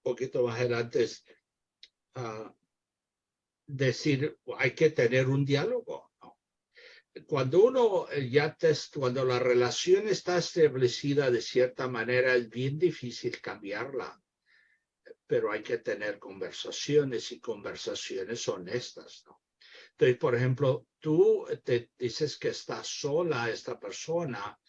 un poquito más adelante. Decir, hay que tener un diálogo. ¿No? Cuando uno cuando la relación está establecida de cierta manera, es bien difícil cambiarla, pero hay que tener conversaciones y conversaciones honestas, ¿no? Entonces, por ejemplo, tú te dices que está sola esta persona,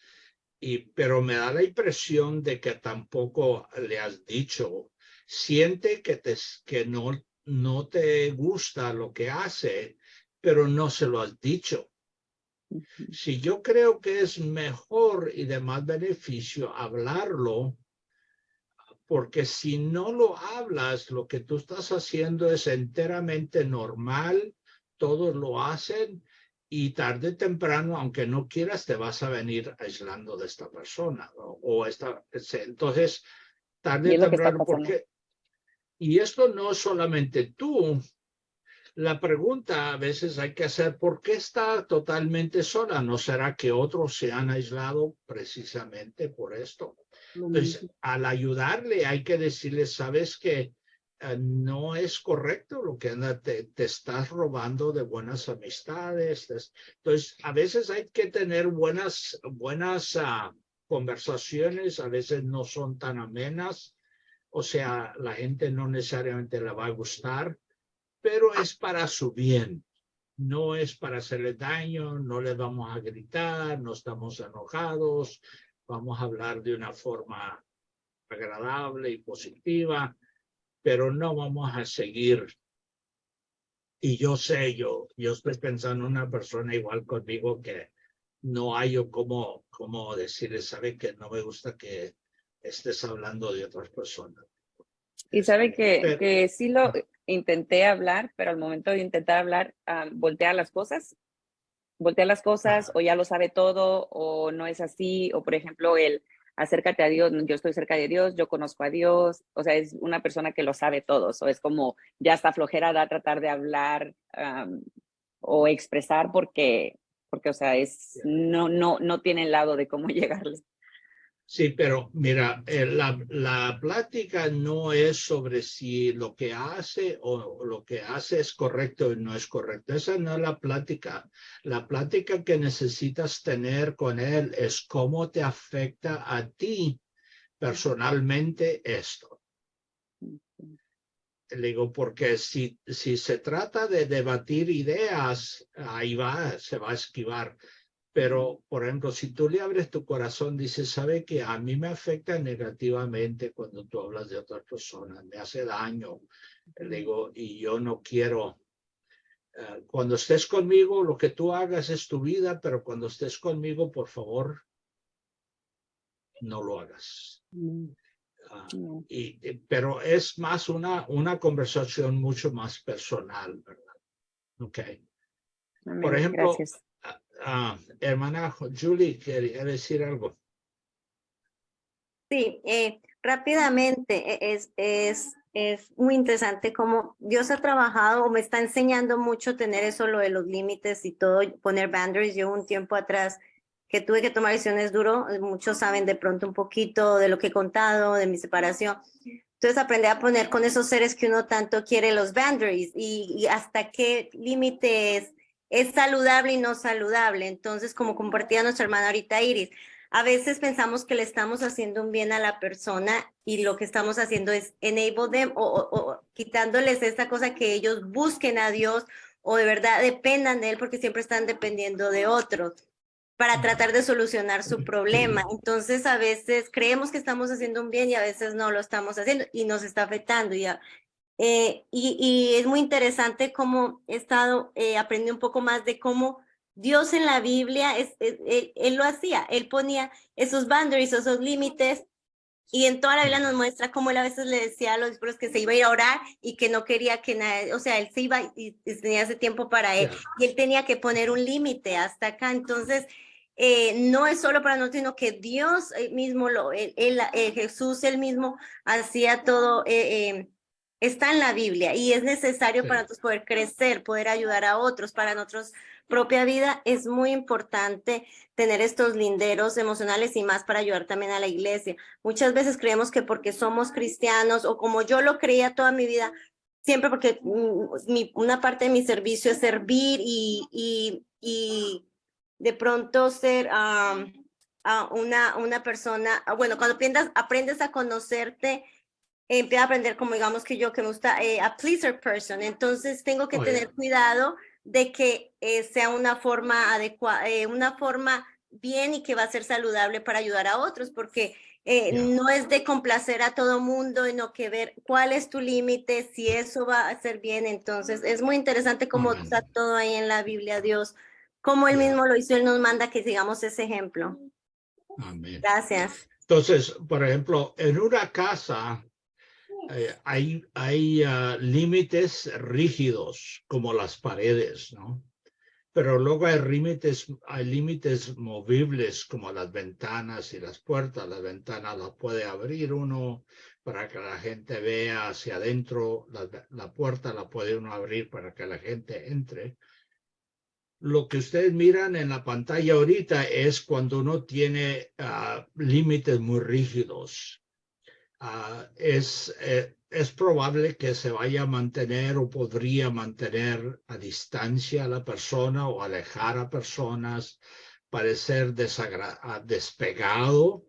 pero me da la impresión de que tampoco le has dicho, siente que no te gusta lo que hace, pero no se lo has dicho. Si yo creo que es mejor y de más beneficio hablarlo, porque si no lo hablas, lo que tú estás haciendo es enteramente normal, todos lo hacen y tarde o temprano, aunque no quieras, te vas a venir aislando de esta persona. Entonces, tarde o temprano, porque... Y esto no es solamente tú. La pregunta a veces hay que hacer, ¿por qué está totalmente sola? ¿No será que otros se han aislado precisamente por esto? Entonces, al ayudarle hay que decirle, sabes que no es correcto lo que te estás robando de buenas amistades. Entonces, a veces hay que tener buenas conversaciones, a veces no son tan amenas, o sea, la gente no necesariamente le va a gustar, pero es para su bien. No es para hacerle daño, no le vamos a gritar, no estamos enojados, vamos a hablar de una forma agradable y positiva, pero no vamos a seguir. Y yo sé, yo estoy pensando en una persona igual conmigo que no hay cómo decirle, sabe que no me gusta que estés hablando de otras personas. Y sabe que sí lo intenté hablar, pero al momento de intentar hablar, voltea las cosas, o ya lo sabe todo, o no es así, o por ejemplo, acércate a Dios, yo estoy cerca de Dios, yo conozco a Dios, o sea, es una persona que lo sabe todo, o es como ya está flojera de tratar de hablar o expresar porque, o sea, no tiene el lado de cómo llegarle. Sí, pero mira, la plática no es sobre si lo que hace o lo que hace es correcto o no es correcto. Esa no es la plática. La plática que necesitas tener con él es cómo te afecta a ti personalmente esto. Le digo, porque si se trata de debatir ideas, ahí se va a esquivar. Pero, por ejemplo, si tú le abres tu corazón, dices, sabe que a mí me afecta negativamente cuando tú hablas de otras personas, me hace daño. Le digo, y yo no quiero. Cuando estés conmigo, lo que tú hagas es tu vida, pero cuando estés conmigo, por favor, no lo hagas. Pero es más una conversación mucho más personal, ¿verdad? Ok. Por ejemplo, gracias. Hermana Julie, ¿quería decir algo? Sí, rápidamente, es muy interesante cómo Dios ha trabajado o me está enseñando mucho tener eso, lo de los límites y todo, poner boundaries. Yo un tiempo atrás que tuve que tomar decisiones duro, muchos saben de pronto un poquito de lo que he contado, de mi separación. Entonces aprendí a poner con esos seres que uno tanto quiere los boundaries y hasta qué límite es saludable y no saludable. Entonces, como compartía nuestra hermana ahorita Iris, a veces pensamos que le estamos haciendo un bien a la persona y lo que estamos haciendo es enable them o quitándoles esta cosa que ellos busquen a Dios o de verdad dependan de Él porque siempre están dependiendo de otros para tratar de solucionar su problema. Entonces, a veces creemos que estamos haciendo un bien y a veces no lo estamos haciendo y nos está afectando. Y es muy interesante cómo he estado aprendiendo un poco más de cómo Dios en la Biblia, él lo hacía, él ponía esos boundaries, esos límites Y en toda la Biblia nos muestra cómo él a veces le decía a los discípulos que se iba a ir a orar y que no quería que nadie, o sea, él se iba y tenía ese tiempo para él. Y él tenía que poner un límite hasta acá. Entonces, no es solo para nosotros, sino que Dios mismo, Jesús él mismo hacía todo, está en la Biblia y es necesario para nosotros poder crecer, poder ayudar a otros, para nuestra propia vida. Es muy importante tener estos linderos emocionales y más para ayudar también a la iglesia. Muchas veces creemos que porque somos cristianos o como yo lo creía toda mi vida, siempre porque una parte de mi servicio es servir y de pronto ser una persona, bueno, cuando aprendes a conocerte, empieza a aprender como digamos que yo que me gusta a pleaser person, entonces tengo que tener cuidado de que sea una forma adecuada, una forma bien y que va a ser saludable para ayudar a otros, porque no es de complacer a todo mundo, sino que ver cuál es tu límite, si eso va a ser bien. Entonces es muy interesante cómo está todo ahí en la Biblia, Dios, como él mismo lo hizo, él nos manda que sigamos ese ejemplo. Amén. Gracias. Entonces, por ejemplo, en una casa hay límites rígidos como las paredes, ¿no? Pero luego hay límites movibles como las ventanas y las puertas. Las ventanas las puede abrir uno para que la gente vea hacia adentro. La puerta la puede uno abrir para que la gente entre. Lo que ustedes miran en la pantalla ahorita es cuando uno tiene límites muy rígidos. Es probable que se vaya a mantener o podría mantener a distancia a la persona o alejar a personas, parecer despegado,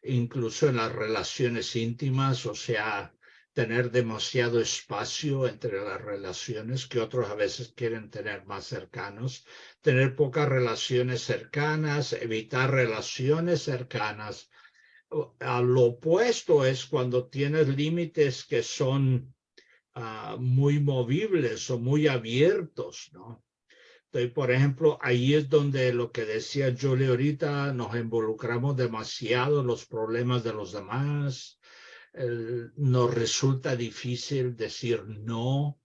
incluso en las relaciones íntimas, o sea, tener demasiado espacio entre las relaciones que otros a veces quieren tener más cercanos, tener pocas relaciones cercanas, evitar relaciones cercanas. A lo opuesto es cuando tienes límites que son muy movibles o muy abiertos, ¿no? Entonces, por ejemplo, ahí es donde lo que decía Julie ahorita, nos involucramos demasiado en los problemas de los demás, nos resulta difícil decir no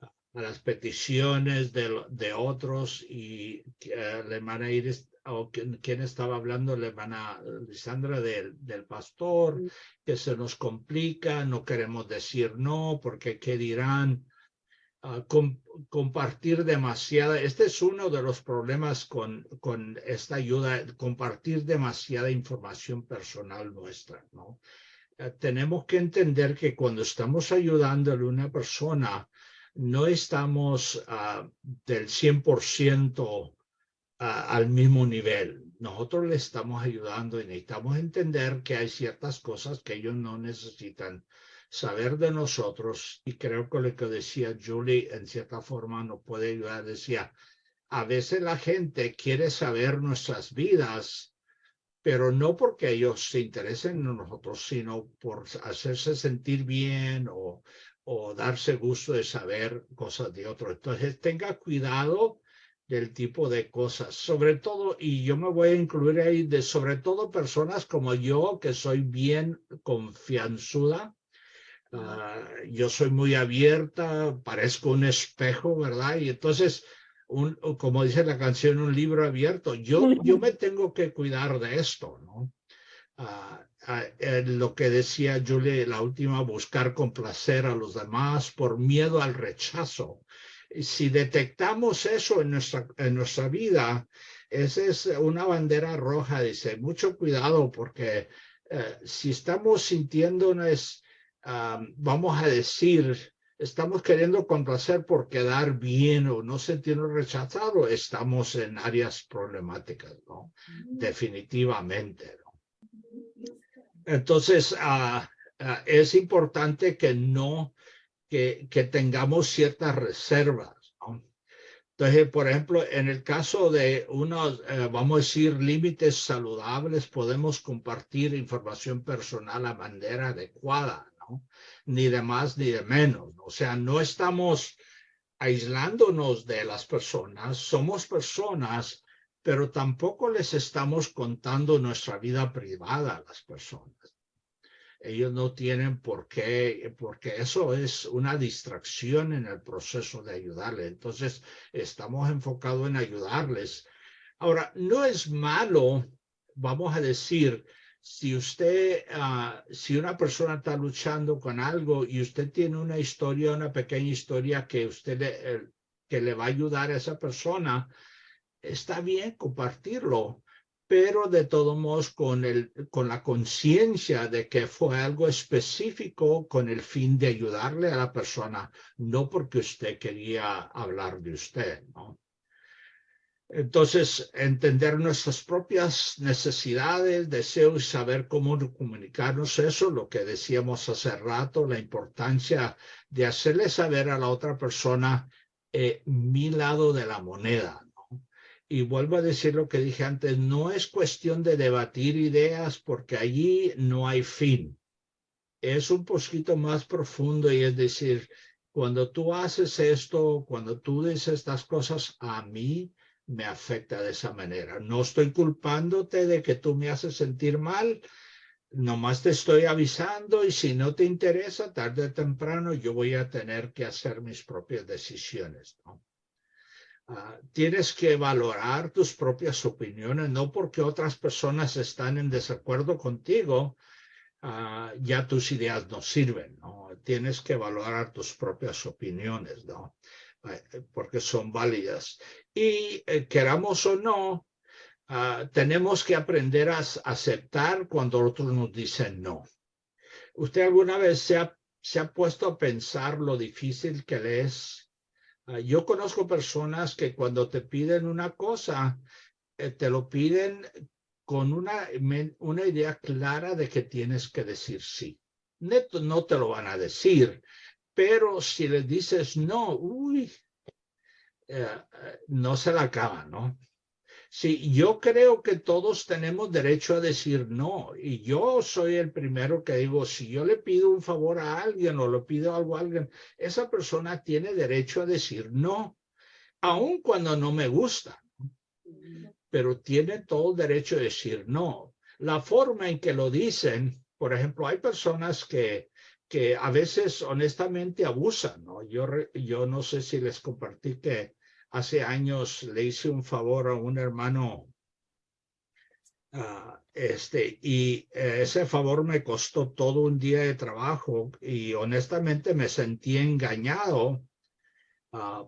a las peticiones de otros y la hermana Iris, o quien estaba hablando, la hermana Lisandra del pastor, que se nos complica, no queremos decir no, porque qué dirán, compartir demasiada, este es uno de los problemas con esta ayuda, compartir demasiada información personal nuestra, ¿no? Tenemos que entender que cuando estamos ayudándole a una persona, no estamos del 100% al mismo nivel. Nosotros le estamos ayudando y necesitamos entender que hay ciertas cosas que ellos no necesitan saber de nosotros. Y creo que lo que decía Julie, en cierta forma, nos puede ayudar. Decía, a veces la gente quiere saber nuestras vidas, pero no porque ellos se interesen en nosotros, sino por hacerse sentir bien o darse gusto de saber cosas de otros. Entonces, tenga cuidado del tipo de cosas, sobre todo, y yo me voy a incluir ahí, sobre todo personas como yo, que soy bien confianzuda. Yo soy muy abierta, parezco un espejo, ¿verdad? Y entonces, como dice la canción, un libro abierto. Yo me tengo que cuidar de esto, ¿no? Lo que decía Julie, la última, buscar complacer a los demás por miedo al rechazo. Si detectamos eso en nuestra vida, esa es una bandera roja. Dice, mucho cuidado, porque si estamos sintiéndonos, vamos a decir, estamos queriendo complacer por quedar bien o no sentirnos rechazados, estamos en áreas problemáticas, ¿no? Definitivamente, ¿no? Entonces, es importante que tengamos ciertas reservas, ¿no? Entonces, por ejemplo, en el caso de unos, vamos a decir, límites saludables, podemos compartir información personal a manera adecuada, ¿no? Ni de más ni de menos. O sea, no estamos aislándonos de las personas, somos personas, pero tampoco les estamos contando nuestra vida privada a las personas. Ellos no tienen por qué, porque eso es una distracción en el proceso de ayudarles. Entonces, estamos enfocados en ayudarles. Ahora, no es malo, vamos a decir, si usted, si una persona está luchando con algo y usted tiene una historia, una pequeña historia que usted que le va a ayudar a esa persona, está bien compartirlo, pero de todos modos con la conciencia de que fue algo específico con el fin de ayudarle a la persona, no porque usted quería hablar de usted, ¿no? Entonces, entender nuestras propias necesidades, deseos y saber cómo comunicarnos eso, lo que decíamos hace rato, la importancia de hacerle saber a la otra persona mi lado de la moneda. Y vuelvo a decir lo que dije antes, no es cuestión de debatir ideas porque allí no hay fin. Es un poquito más profundo y es decir, cuando tú haces esto, cuando tú dices estas cosas, a mí me afecta de esa manera. No estoy culpándote de que tú me haces sentir mal, nomás te estoy avisando y si no te interesa, tarde o temprano yo voy a tener que hacer mis propias decisiones, ¿no? Tienes que valorar tus propias opiniones, no porque otras personas están en desacuerdo contigo, ya tus ideas no sirven, ¿no? Tienes que valorar tus propias opiniones, ¿no? Porque son válidas. Y queramos o no, tenemos que aprender a aceptar cuando otros nos dicen no. ¿Usted alguna vez se ha puesto a pensar lo difícil que le es? Yo conozco personas que cuando te piden una cosa, te lo piden con una idea clara de que tienes que decir sí. No te lo van a decir, pero si les dices no, no se la acaban, ¿no? Sí, yo creo que todos tenemos derecho a decir no, y yo soy el primero que digo, si yo le pido un favor a alguien o le pido algo a alguien, esa persona tiene derecho a decir no, aun cuando no me gusta, pero tiene todo el derecho a decir no. La forma en que lo dicen, por ejemplo, hay personas que a veces honestamente abusan, ¿no? Yo no sé si les compartí que hace años le hice un favor a un hermano y ese favor me costó todo un día de trabajo y honestamente me sentí engañado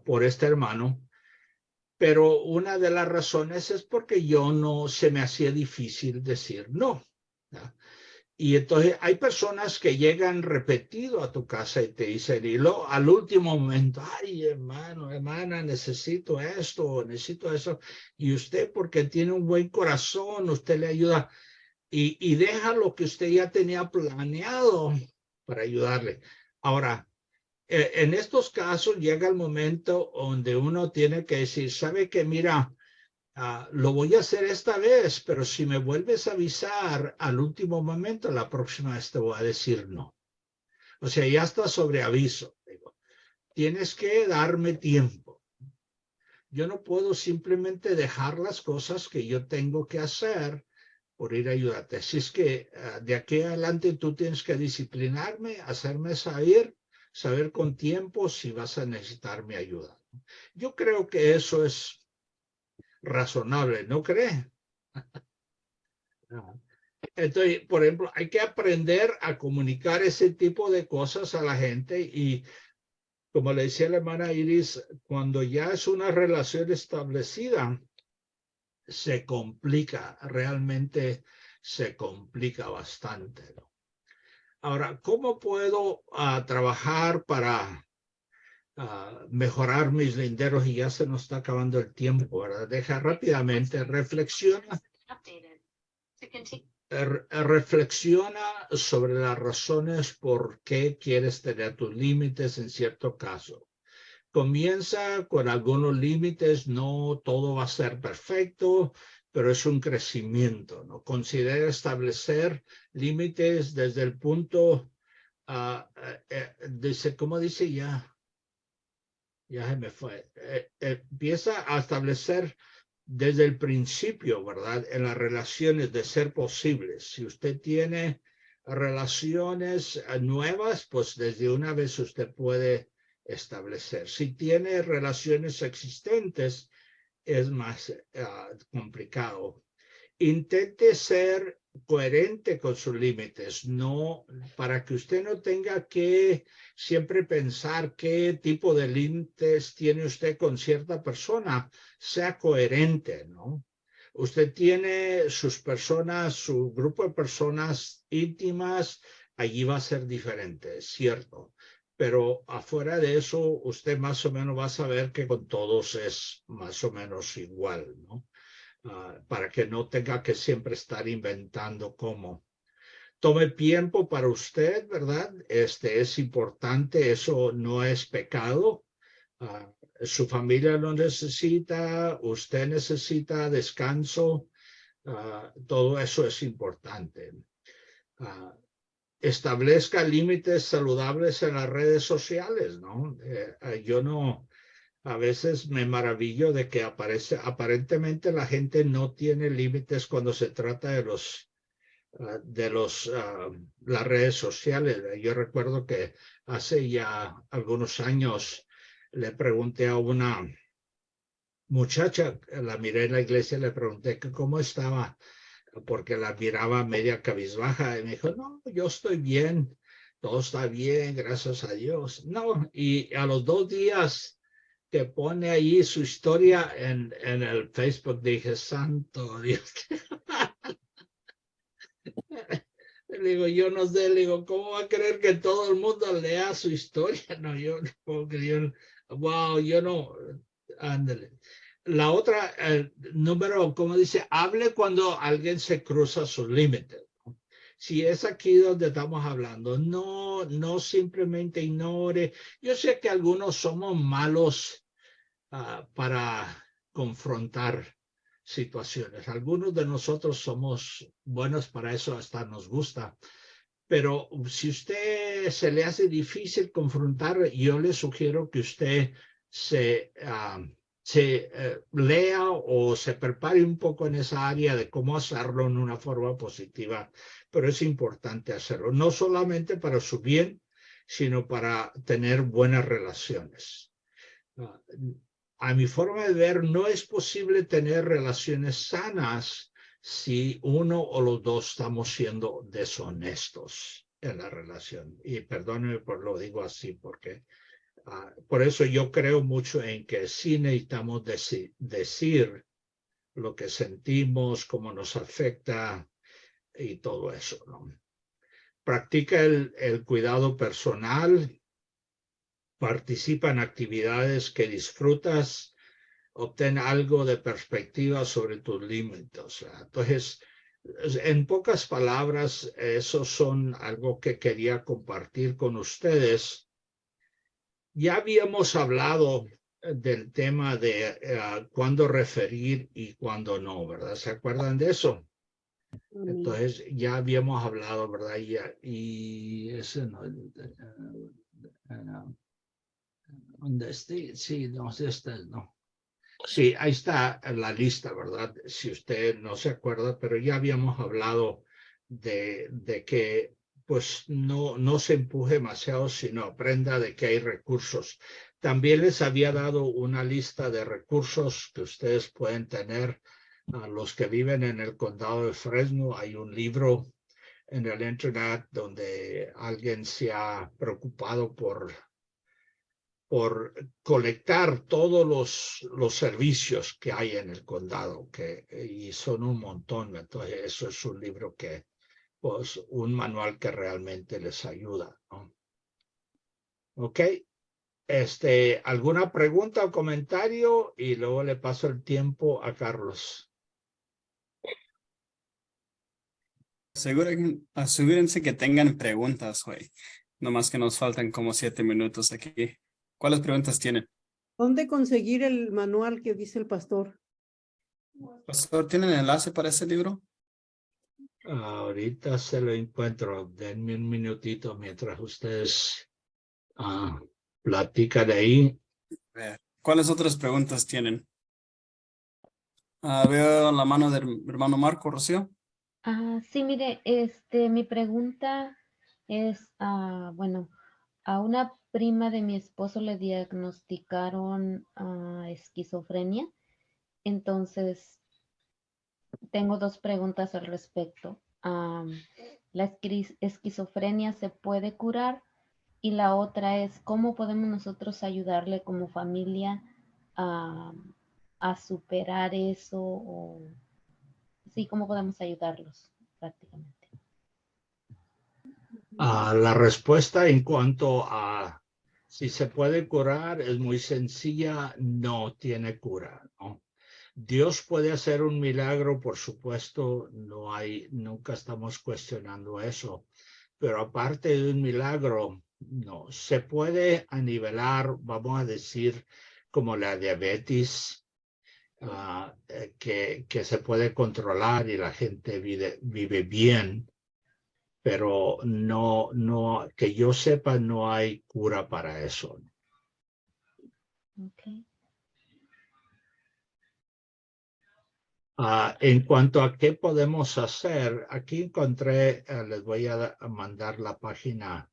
por este hermano, pero una de las razones es porque se me hacía difícil decir no, ¿no? Y entonces hay personas que llegan repetido a tu casa y te dicen, y al último momento, ay, hermano, hermana, necesito esto, necesito eso. Y usted, porque tiene un buen corazón, usted le ayuda y deja lo que usted ya tenía planeado para ayudarle. Ahora, en estos casos llega el momento donde uno tiene que decir, ¿sabe qué? Mira, lo voy a hacer esta vez, pero si me vuelves a avisar al último momento, la próxima vez te voy a decir no. O sea, ya está sobre aviso. Digo, tienes que darme tiempo. Yo no puedo simplemente dejar las cosas que yo tengo que hacer por ir a ayudarte. Así es que de aquí adelante tú tienes que disciplinarme, hacerme saber con tiempo si vas a necesitar mi ayuda. Yo creo que eso es razonable, ¿no cree? Entonces, por ejemplo, hay que aprender a comunicar ese tipo de cosas a la gente y, como le decía la hermana Iris, cuando ya es una relación establecida, se complica, realmente se complica bastante, ¿no? Ahora, ¿cómo puedo trabajar para mejorar mis linderos? Y ya se nos está acabando el tiempo, ¿verdad? Deja rápidamente, reflexiona sobre las razones por qué quieres tener tus límites en cierto caso. Comienza con algunos límites, no todo va a ser perfecto, pero es un crecimiento, ¿no? Considera establecer límites desde el punto, dice, ¿cómo dice ya? Ya se me fue. Empieza a establecer desde el principio, ¿verdad? En las relaciones de ser posibles. Si usted tiene relaciones nuevas, pues desde una vez usted puede establecer. Si tiene relaciones existentes, es más complicado. Intente ser coherente con sus límites, no para que usted no tenga que siempre pensar qué tipo de límites tiene usted con cierta persona, sea coherente, ¿no? Usted tiene sus personas, su grupo de personas íntimas, allí va a ser diferente, es cierto. Pero afuera de eso, usted más o menos va a saber que con todos es más o menos igual, ¿no? Para que no tenga que siempre estar inventando cómo. Tome tiempo para usted, ¿verdad? Es importante, eso no es pecado. Su familia lo necesita, usted necesita descanso, todo eso es importante. Establezca límites saludables en las redes sociales, ¿no? Yo no, a veces me maravillo de que aparentemente la gente no tiene límites cuando se trata de las redes sociales. Yo recuerdo que hace ya algunos años le pregunté a una muchacha, la miré en la iglesia, le pregunté que cómo estaba, porque la miraba media cabizbaja, y me dijo, no, yo estoy bien, todo está bien, gracias a Dios. No, y a los 2 días que pone ahí su historia en el Facebook, dije, santo Dios. Le digo, yo no sé, le digo, ¿cómo va a creer que todo el mundo lea su historia? No, yo no puedo creer. Wow, yo no, ándale. La otra, número, como dice, hable cuando alguien se cruza sus límites. Si es aquí donde estamos hablando, no simplemente ignore. Yo sé que algunos somos malos para confrontar situaciones. Algunos de nosotros somos buenos para eso, hasta nos gusta. Pero si usted se le hace difícil confrontar, yo le sugiero que usted se lea o se prepare un poco en esa área de cómo hacerlo en una forma positiva. Pero es importante hacerlo, no solamente para su bien, sino para tener buenas relaciones. A mi forma de ver, no es posible tener relaciones sanas si uno o los dos estamos siendo deshonestos en la relación. Y perdónenme por lo digo así, porque por eso yo creo mucho en que sí necesitamos decir lo que sentimos, cómo nos afecta y todo eso, ¿no? Practica el cuidado personal. Participa en actividades que disfrutas, obtén algo de perspectiva sobre tus límites. Entonces, en pocas palabras, esos son algo que quería compartir con ustedes. Ya habíamos hablado del tema de cuándo referir y cuándo no, ¿verdad? ¿Se acuerdan de eso? Entonces, ya habíamos hablado, ¿verdad? Y ese no... ¿Dónde esté? Sí, no, no. Sí, ahí está la lista, ¿verdad? Si usted no se acuerda, pero ya habíamos hablado de que pues no se empuje demasiado, sino aprenda de que hay recursos. También les había dado una lista de recursos que ustedes pueden tener a los que viven en el condado de Fresno. Hay un libro en el internet donde alguien se ha preocupado por colectar todos los servicios que hay en el condado, y son un montón. Entonces, eso es un libro pues, un manual que realmente les ayuda, ¿no? Ok. ¿Alguna pregunta o comentario? Y luego le paso el tiempo a Carlos. Asegúrense que tengan preguntas hoy. No más que nos faltan como 7 minutos aquí. ¿Cuáles preguntas tienen? ¿Dónde conseguir el manual que dice el pastor? Pastor, ¿tienen enlace para ese libro? Ahorita se lo encuentro. Denme un minutito mientras ustedes platican ahí. ¿Cuáles otras preguntas tienen? Veo la mano del hermano Marco, Rocío. Sí, mire, mi pregunta es, bueno, a una prima de mi esposo le diagnosticaron esquizofrenia, entonces tengo dos preguntas al respecto. ¿La esquizofrenia se puede curar? Y la otra es, ¿cómo podemos nosotros ayudarle como familia a superar eso? O, sí, ¿cómo podemos ayudarlos prácticamente? La respuesta en cuanto a si se puede curar es muy sencilla, no tiene cura, ¿no? Dios puede hacer un milagro, por supuesto, nunca estamos cuestionando eso, pero aparte de un milagro, no, se puede anivelar, vamos a decir, como la diabetes, que se puede controlar y la gente vive bien, pero no, que yo sepa, no hay cura para eso. Okay. En cuanto a qué podemos hacer, aquí encontré, les voy a mandar la página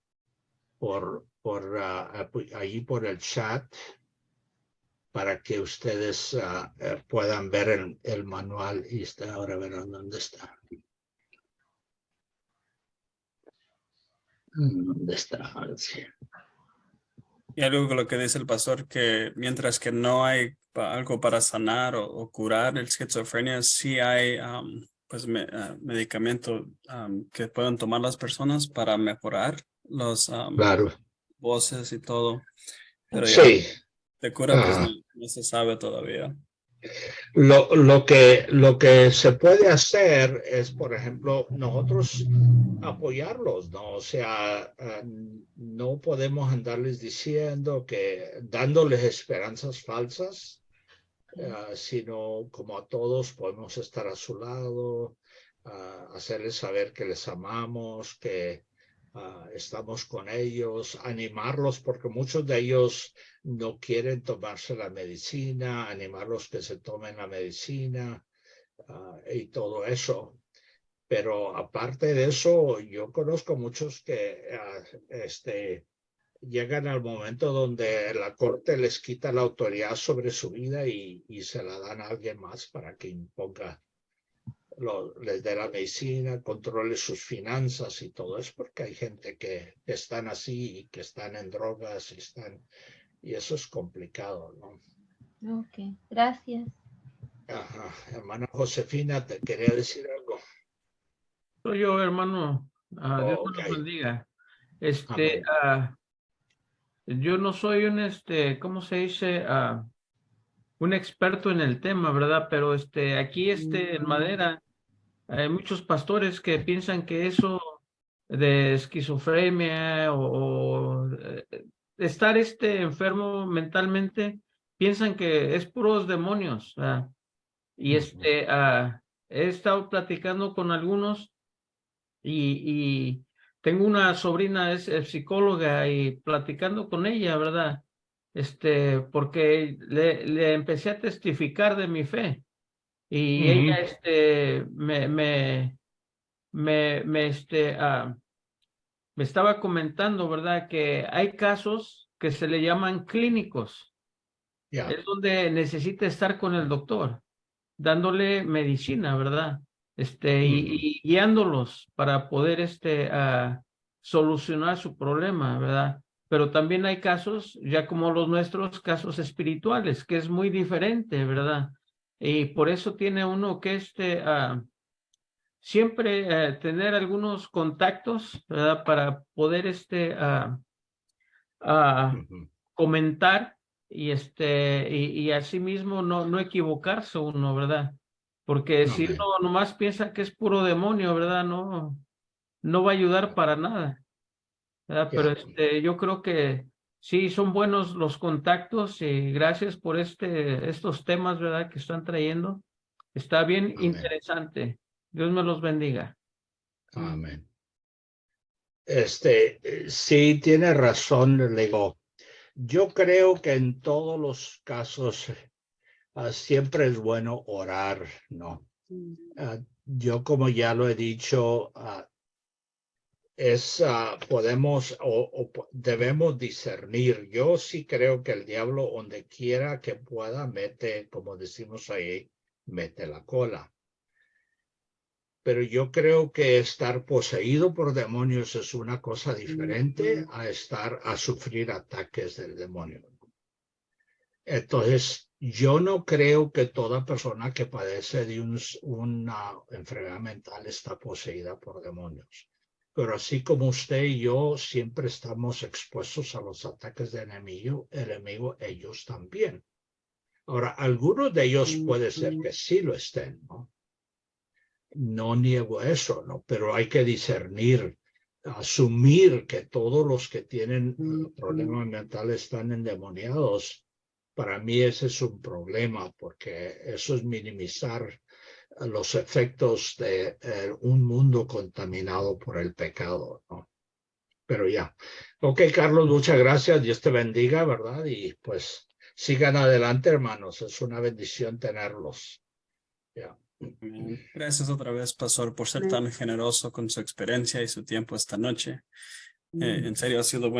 ahí por el chat para que ustedes puedan ver el manual y ahora verán dónde está. ¿Dónde está? Sí. Y algo con lo que dice el pastor, que mientras que no hay algo para sanar o curar el esquizofrenia, sí hay pues medicamentos que pueden tomar las personas para mejorar los Claro. voces y todo. Pero ya Sí. de cura pues no se sabe todavía. Lo que se puede hacer es, por ejemplo, nosotros apoyarlos, ¿no? O sea, no podemos andarles diciendo dándoles esperanzas falsas, sino como a todos podemos estar a su lado, hacerles saber que les amamos, que estamos con ellos, animarlos, porque muchos de ellos no quieren tomarse la medicina, animarlos que se tomen la medicina y todo eso. Pero aparte de eso, yo conozco muchos que llegan al momento donde la corte les quita la autoridad sobre su vida y se la dan a alguien más para que imponga, les dé la medicina, controle sus finanzas y todo. Es porque hay gente que están así y que están en drogas y eso es complicado, ¿no? Ok, gracias. Ajá. Hermana Josefina, te quería decir algo. Soy yo, hermano. Dios Ok. me los bendiga. Amén. Yo no soy un, ¿cómo se dice? Un experto en el tema, ¿verdad? Pero aquí en Madera hay muchos pastores que piensan que eso de esquizofrenia o estar enfermo mentalmente, piensan que es puros demonios. Y he estado platicando con algunos y tengo una sobrina, es psicóloga, y platicando con ella, ¿verdad? Porque le empecé a testificar de mi fe y ella me estaba comentando, ¿verdad? Que hay casos que se le llaman clínicos. Es donde necesita estar con el doctor, dándole medicina, ¿verdad? Y guiándolos para poder solucionar su problema, ¿verdad? Pero también hay casos, ya como los nuestros, casos espirituales, que es muy diferente, ¿verdad? Y por eso tiene uno que siempre tener algunos contactos, ¿verdad? Para poder comentar y asimismo no equivocarse uno, ¿verdad? Porque si Amén. uno nomás piensa que es puro demonio, ¿verdad? No va a ayudar para nada, ¿verdad? Pero yo creo que sí son buenos los contactos y gracias por estos temas, ¿verdad? Que están trayendo. Está bien interesante. Dios me los bendiga. Amén. Sí, tiene razón, le digo. Yo creo que en todos los casos siempre es bueno orar, ¿no? yo como ya lo he dicho, podemos debemos discernir. Yo sí creo que el diablo, donde quiera que pueda, mete, como decimos ahí, mete la cola. Pero yo creo que estar poseído por demonios es una cosa diferente a sufrir ataques del demonio. Entonces, yo no creo que toda persona que padece de una enfermedad mental está poseída por demonios. Pero así como usted y yo siempre estamos expuestos a los ataques del enemigo, ellos también. Ahora, algunos de ellos puede ser que sí lo estén, ¿no? No niego eso, ¿no? Pero hay que discernir, asumir que todos los que tienen problemas mentales están endemoniados. Para mí ese es un problema, porque eso es minimizar los efectos de un mundo contaminado por el pecado, ¿no? Pero ya. Ok, Carlos, muchas gracias. Dios te bendiga, ¿verdad? Y pues sigan adelante, hermanos. Es una bendición tenerlos. Ya. Gracias otra vez, pastor, por ser tan generoso con su experiencia y su tiempo esta noche. En serio, ha sido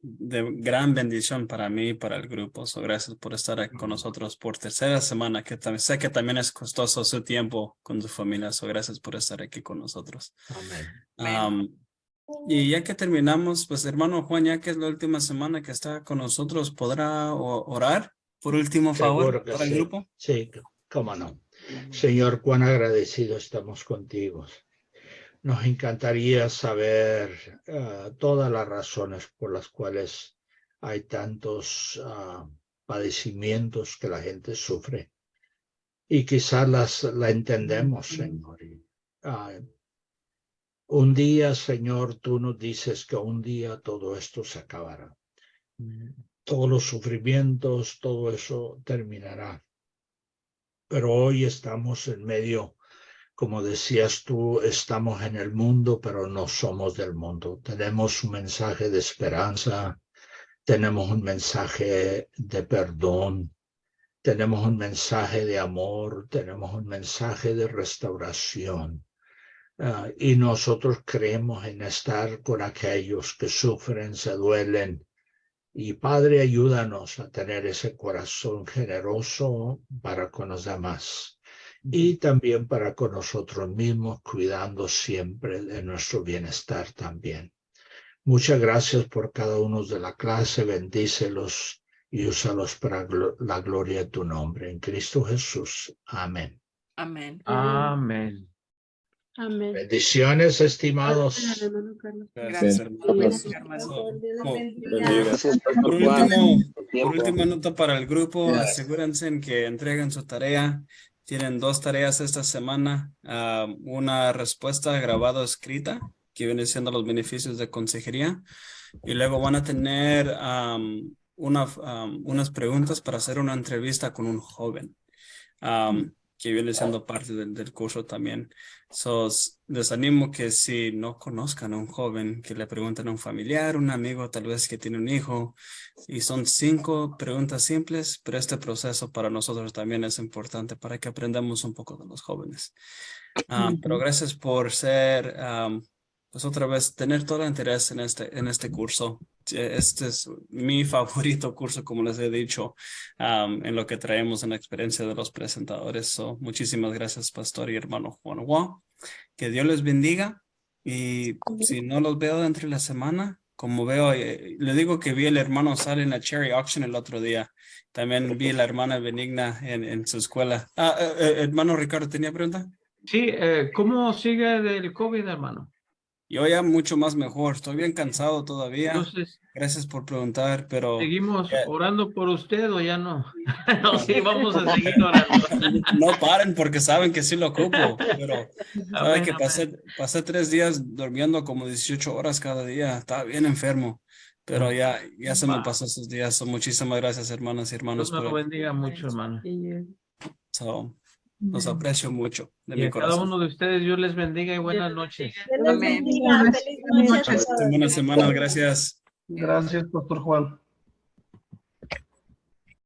de gran bendición para mí y para el grupo. Gracias por estar aquí con nosotros por tercera semana, que sé que también es costoso su tiempo con su familia. Gracias por estar aquí con nosotros. Amén. Y ya que terminamos, pues hermano Juan, ya que es la última semana que está con nosotros, ¿podrá orar por último favor para el grupo? Sí, cómo no. Señor, cuán agradecido estamos contigo. Nos encantaría saber todas las razones por las cuales hay tantos padecimientos que la gente sufre. Y quizás la entendemos, Señor. Un día, Señor, tú nos dices que un día todo esto se acabará. Todos los sufrimientos, todo eso terminará. Pero hoy estamos en medio, como decías tú, estamos en el mundo, pero no somos del mundo. Tenemos un mensaje de esperanza, tenemos un mensaje de perdón, tenemos un mensaje de amor, tenemos un mensaje de restauración. Y nosotros creemos en estar con aquellos que sufren, se duelen. Y Padre, ayúdanos a tener ese corazón generoso para con los demás y también para con nosotros mismos, cuidando siempre de nuestro bienestar también. Muchas gracias por cada uno de la clase, bendícelos y úsalos para la gloria de tu nombre. En Cristo Jesús. Amén. Amén. Amén. Amén. Bendiciones, estimados. Gracias, hermanos. Gracias, Por Pastor última nota para el grupo, asegúrense en que entreguen su tarea. Tienen 2 tareas esta semana. Una respuesta grabada o escrita, que viene siendo los beneficios de consejería. Y luego van a tener unas preguntas para hacer una entrevista con un joven. Que viene siendo parte del curso también. Les animo que si no conozcan a un joven, que le pregunten a un familiar, un amigo tal vez que tiene un hijo. Y son 5 preguntas simples, pero este proceso para nosotros también es importante para que aprendamos un poco de los jóvenes. Pero gracias por ser, pues otra vez, tener todo el interés en este curso. Este es mi favorito curso, como les he dicho, en lo que traemos en la experiencia de los presentadores. Muchísimas gracias, pastor y hermano Juan. Que Dios les bendiga. Y si no los veo dentro de la semana, como veo, le digo que vi el hermano Sal en la Cherry Auction el otro día. También vi la hermana Benigna en su escuela. Hermano Ricardo, ¿tenía pregunta? Sí, ¿cómo sigue del COVID, hermano? Yo ya mucho más mejor, estoy bien cansado todavía. Entonces, gracias por preguntar, pero... ¿seguimos orando por usted o ya no? No, sí, vamos a seguir orando. No paren porque saben que sí lo ocupo, pero saben que pasé 3 días durmiendo como 18 horas cada día, estaba bien enfermo, pero ya se me pasó esos días. Muchísimas gracias, hermanas y hermanos. Dios nos lo bendiga mucho, hermano. Los aprecio mucho de Y mi a cada corazón. uno de ustedes, Dios les bendiga y buenas noches. Buenas semanas, gracias. Gracias, Pastor Juan.